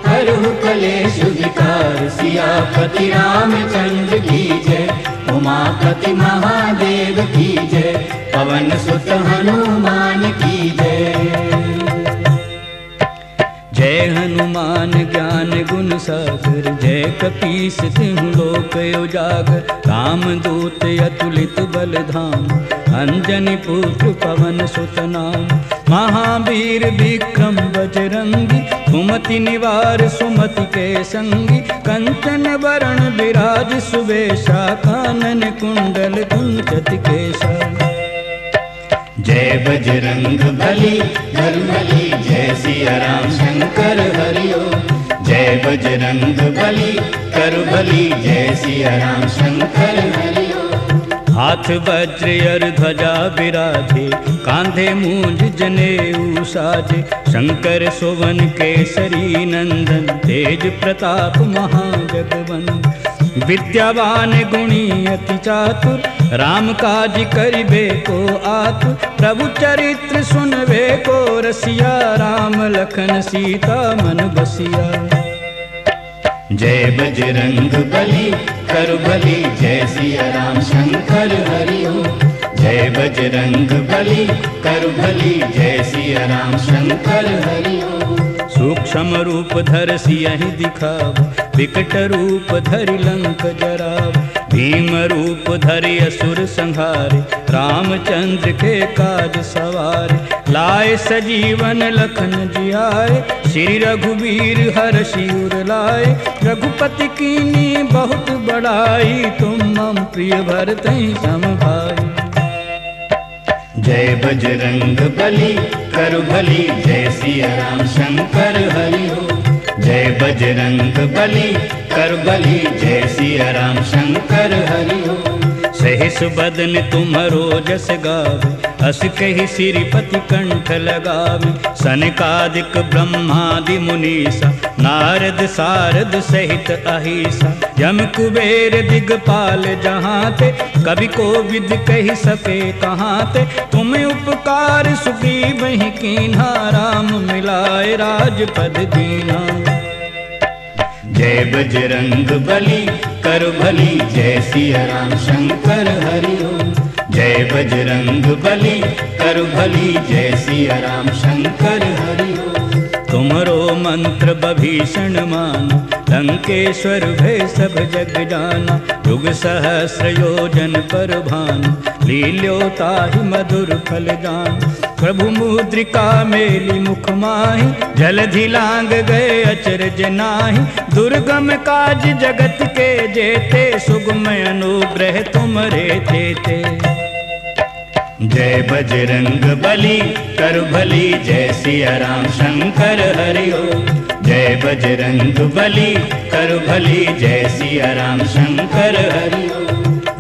S2: हरहु कलेश विकार। सियापति रामचंद्र की जय, उमापति महादेव की जय, पवन सुत हनुमान की जय।
S4: जय हनुमान ज्ञान गुण सागर, जय कपीस तिहु लोक उजागर। रामदूत अतुलित बल धाम, अंजनी पुत्र पवन सुत नाम। महावीर विक्रम बजरंगी, कुमति निवार सुमति के संगी। कंचन वरण विराज सुवेशा, कानन कुंडल कुंचत केशा।
S2: जय बजरंग बली बली, जय सिया राम शंकर हरि ओम। जय बजरंग बली कर बली, जय सिया राम शंकर हरि ओम।
S4: हाथ वज्र और ध्वजा विराजे, कांधे मूंज जनेऊ साजे। शंकर सुवन केसरी नंदन, तेज प्रताप महाजगवंदन। विद्यावान गुणी अति चातुर, राम काज करिबे को आतुर। प्रभु चरित्र सुनबे को रसिया, राम लखन सीता मन बसिया।
S2: जय बजरंग बली कर बली, जय सिया राम शंकर हरि ओम। जय बजरंग बली कर बली, जय सिया राम शंकर हरि ओम।
S4: सूक्ष्म रूप धर सियहि दिखाव, विकट रूप धरि लंक जराव। भीम रूप धरि असुर संहारे, रामचंद्र के काज सवारे। लाए सजीवन लखन जियाए, श्री रघुवीर हर्षि उर लाए। रघुपति कीनी बहुत बड़ाई, तुम मम प्रिय भरतहि सम भाई।
S2: जय बजरंग बली करु भली, जय सिया राम शंकर हरि हो। जय बजरंग बली करु भली, जय सिया राम शंकर हरि हो।
S4: सहस बदन तुम्हरो जस गावे, अस कहि सिरिपति कंठ लगावे। सनकादिक ब्रह्मादि मुनीसा, नारद सारद सहित अहिसा। यम कुबेर दिगपाल जहाँ ते, कवि कोविद कहि सके कहाँ ते। तुम उपकार सुग्रीव कीन्हा, राम मिलाए राजपद दीना।
S2: जय बजरंग बली करु भली, जय सिया राम शंकर हरि हो। जय बजरंग बली करु भली, जय सिया राम शंकर हरि हो।
S4: तुमरो मंत्र बभीषण माना, लंकेश्वर भय सब जग जाना। युग सहस्र योजन पर भानु, लील्यो ताहि मधुर फल जान। प्रभु मुद्रिका मेली मुख माहि, जलधि लांग गए अचरज नाहि। दुर्गम काज जगत के जेते, सुगम अनुग्रह तुमरे तेते।
S2: जय बजरंग बली करु भली, जय सिया राम शंकर हरि हो। जय बजरंग बली करु भली, जय सिया राम शंकर हरि हो।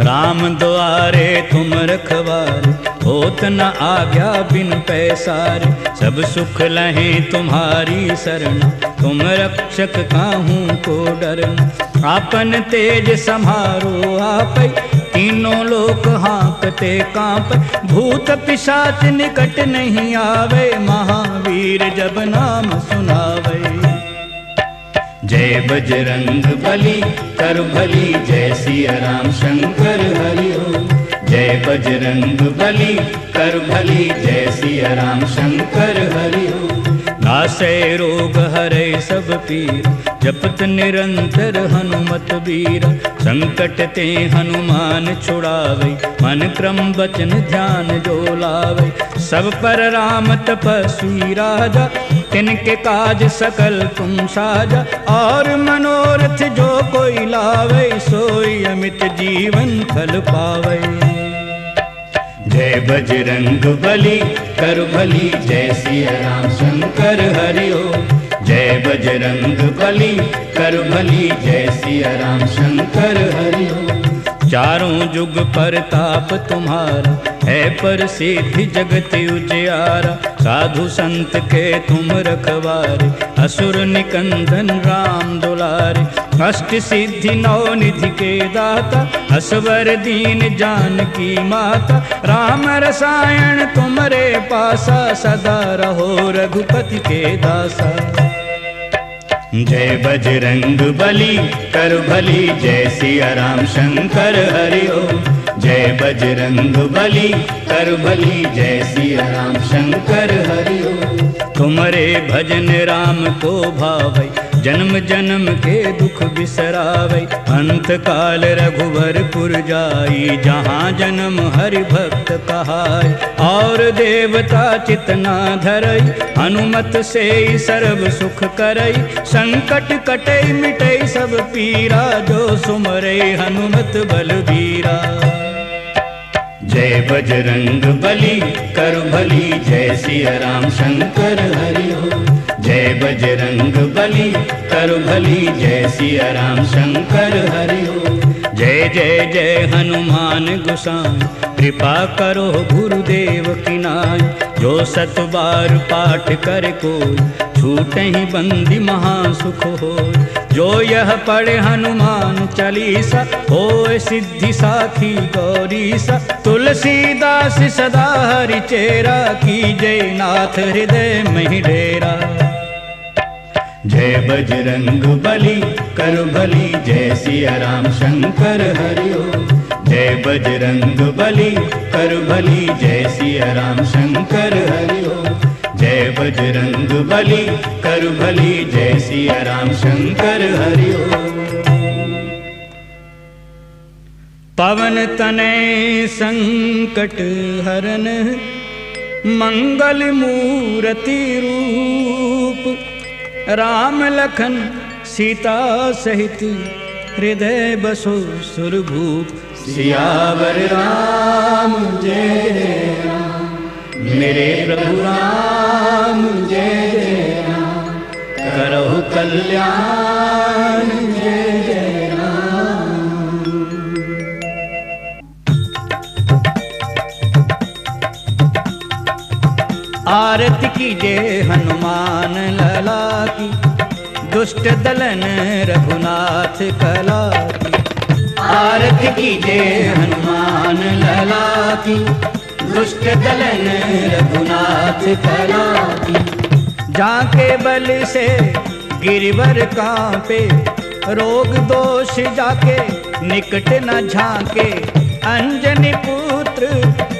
S4: राम द्वारे तुम रखवारे, होत न आज्ञा बिन पैसारे। सब सुख लहे तुम्हारी शरण, तुम रक्षक काहू को डरना। आपन तेज सम्हारो आपै, तीनों लोक हाँकते कांप। भूत पिशाच निकट नहीं आवे, महावीर जब नाम सुनावे।
S2: जय बजरंग बली करु भली, जय सिया राम शंकर हरि हो। जय बजरंग बली करु भली, जय सिया राम शंकर हरि हो।
S4: नासै रोग हरै सब पीर, जपत निरंतर हनुमत बीर। संकट ते हनुमान छुड़ावे, मन क्रम वचन ध्यान जो लावे। सब पर राम तपस्वी राजा, तिनके काज सकल तुम साजा। और मनोरथ जो कोई लावे, सोई अमित जीवन फल पावे।
S2: जय बजरंग बली करु भली, जय सिया राम शंकर हरि हो। जय बजरंग बली करु भली, जय सिया राम शंकर हरि हो।
S4: चारों जुग परताप तुम्हारा, है प्रसिद्धि जगत उजियारा। साधु संत के तुम रखवारे, असुर निकंदन राम दुलारे। अष्ट सिद्धि नौ निधि के दाता, असवर दीन जानकी माता। राम रसायन तुमरे पासा, सदा रहो रघुपति के दासा।
S2: जय बजरंग बली करु भली, जय सिया राम शंकर हरि हो। जय बजरंग बली करु भली, जय सिया राम शंकर हरि हो।
S4: तुमरे भजन राम को भावै, जन्म जन्म के दुख बिसरावै। अंत काल रघुवरपुर जाई, जहाँ जन्म हरि भक्त कहाय। और देवता चितना धरई, हनुमत से सर्व सुख करई। संकट कटई मिटई सब पीरा, जो सुमरे हनुमत बलबीरा।
S2: जय बजरंग बली करु भली, जय सिया राम शंकर हरि हो। जय बजरंग बली करु भली, जय सिया राम शंकर हरि हो।
S4: जय जय जय हनुमान गोसाई, कृपा करो गुरुदेव की नाई। जो सत बार पाठ करे कोई, छूटे ही बंदी महासुख होय। जो यह पढ़े हनुमान चालीसा, होय सिद्धि साखी गौरीसा। तुलसीदास सदा हरि चेरा, की जय नाथ हृदय में डेरा।
S2: जय बजरंग बली करु भली, जय सिया राम शंकर हरि हो। जय बजरंग बली करु भली, जय सिया राम शंकर हरि हो। जय बजरंग बली करु भली, जय सिया राम शंकर हरि हो।
S4: पवन तनय संकट हरन मंगल मूर्ति रूप राम लखन सीता सहित हृदय बसो सुरभूप।
S2: सियावर राम जय जय राम, मेरे प्रभु राम जय जय राम, करहु कल्याण जय जय राम।
S4: आरती कीजिए हनुमान लला की, दुष्ट दलन रघुनाथ कला की।
S2: आरती कीजिए हनुमान लला की, दुष्ट दलन रघुनाथ कला की।
S4: जाके बल से गिरवर कांपे, रोग दोष जाके निकट न झांके। अंजनी पुत्र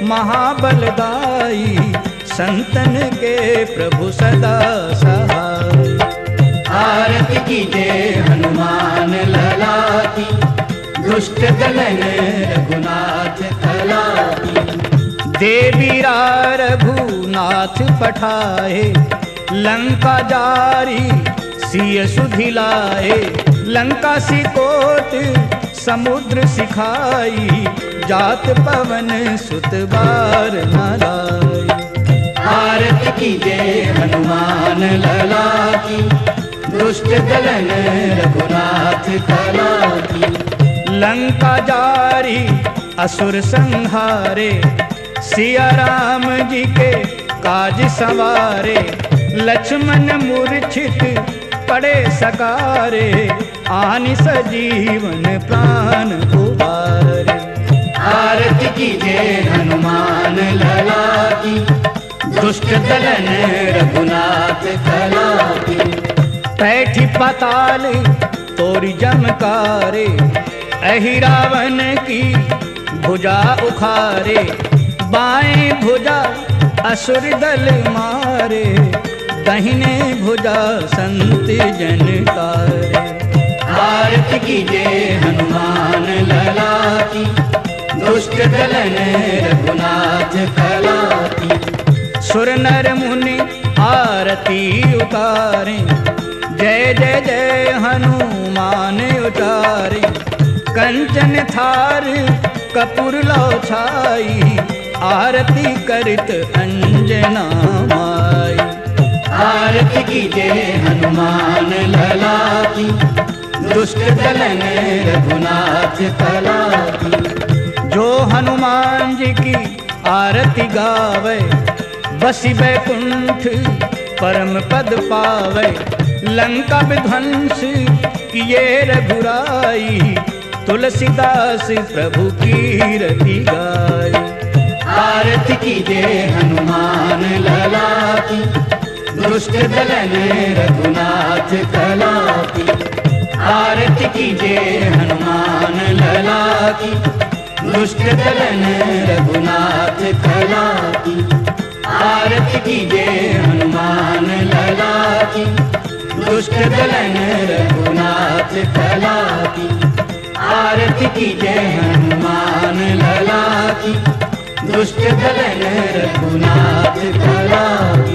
S4: महाबलदाई, संतन के प्रभु सदा सहाय।
S2: आरती कीजिए हनुमान लला की, दुष्ट दलन रघुनाथ कला की।
S4: देवीरा रघुनाथ पठाए, लंका जारी सिय सुधिलाए। लंका सिकोट समुद्र सिखाई, जात पवन सुत बार न लाए।
S2: आरती कीजिए हनुमान लला की, दुष्ट दलन रघुनाथ कला की।
S4: लंका जारी असुर संहारे, सिया राम जी के काज संवारे। लक्ष्मण मूर्छित पड़े सकारे, आनि सजीवन प्राण उबारे।
S2: आरती कीजिए हनुमान लला की, दुष्ट दलन रघुनाथ कला की।
S4: पैठी पाताल तोरी जमकारे, अहि रावण की भुजा उखारे। बाएं भुजा असुर दल मारे, दाहिने भुजा संत जन तारे।
S2: आरती कीजिए हनुमान लला की, दुष्ट दलन रघुनाथ कला की।
S4: सुर नर मुनि आरती उतारे, जय जय जय हनुमान उचारे। कंचन थार कपूर लो छाई, आरती करत अंजना माई।
S2: आरती कीजिए हनुमान लला की, दुष्ट दलन रघुनाथ कला की।
S4: जो हनुमान जी की आरती गावे, बसी बैकुंठ परम पद पावे। लंका विध्वंस किए रघुराई, तुलसीदास प्रभु कीरति गाई।
S2: आरती कीजिए हनुमान लला की, दुष्ट दलन रघुनाथ कला की। आरती कीजिए हनुमान लला की, दुष्ट दलन रघुनाथ कला की। आरती कीजिए हनुमान लला की, दुष्ट दलन रघुनाथ कला की। आरती कीजिए हनुमान लला की, दुष्ट दलन रघुनाथ कला की।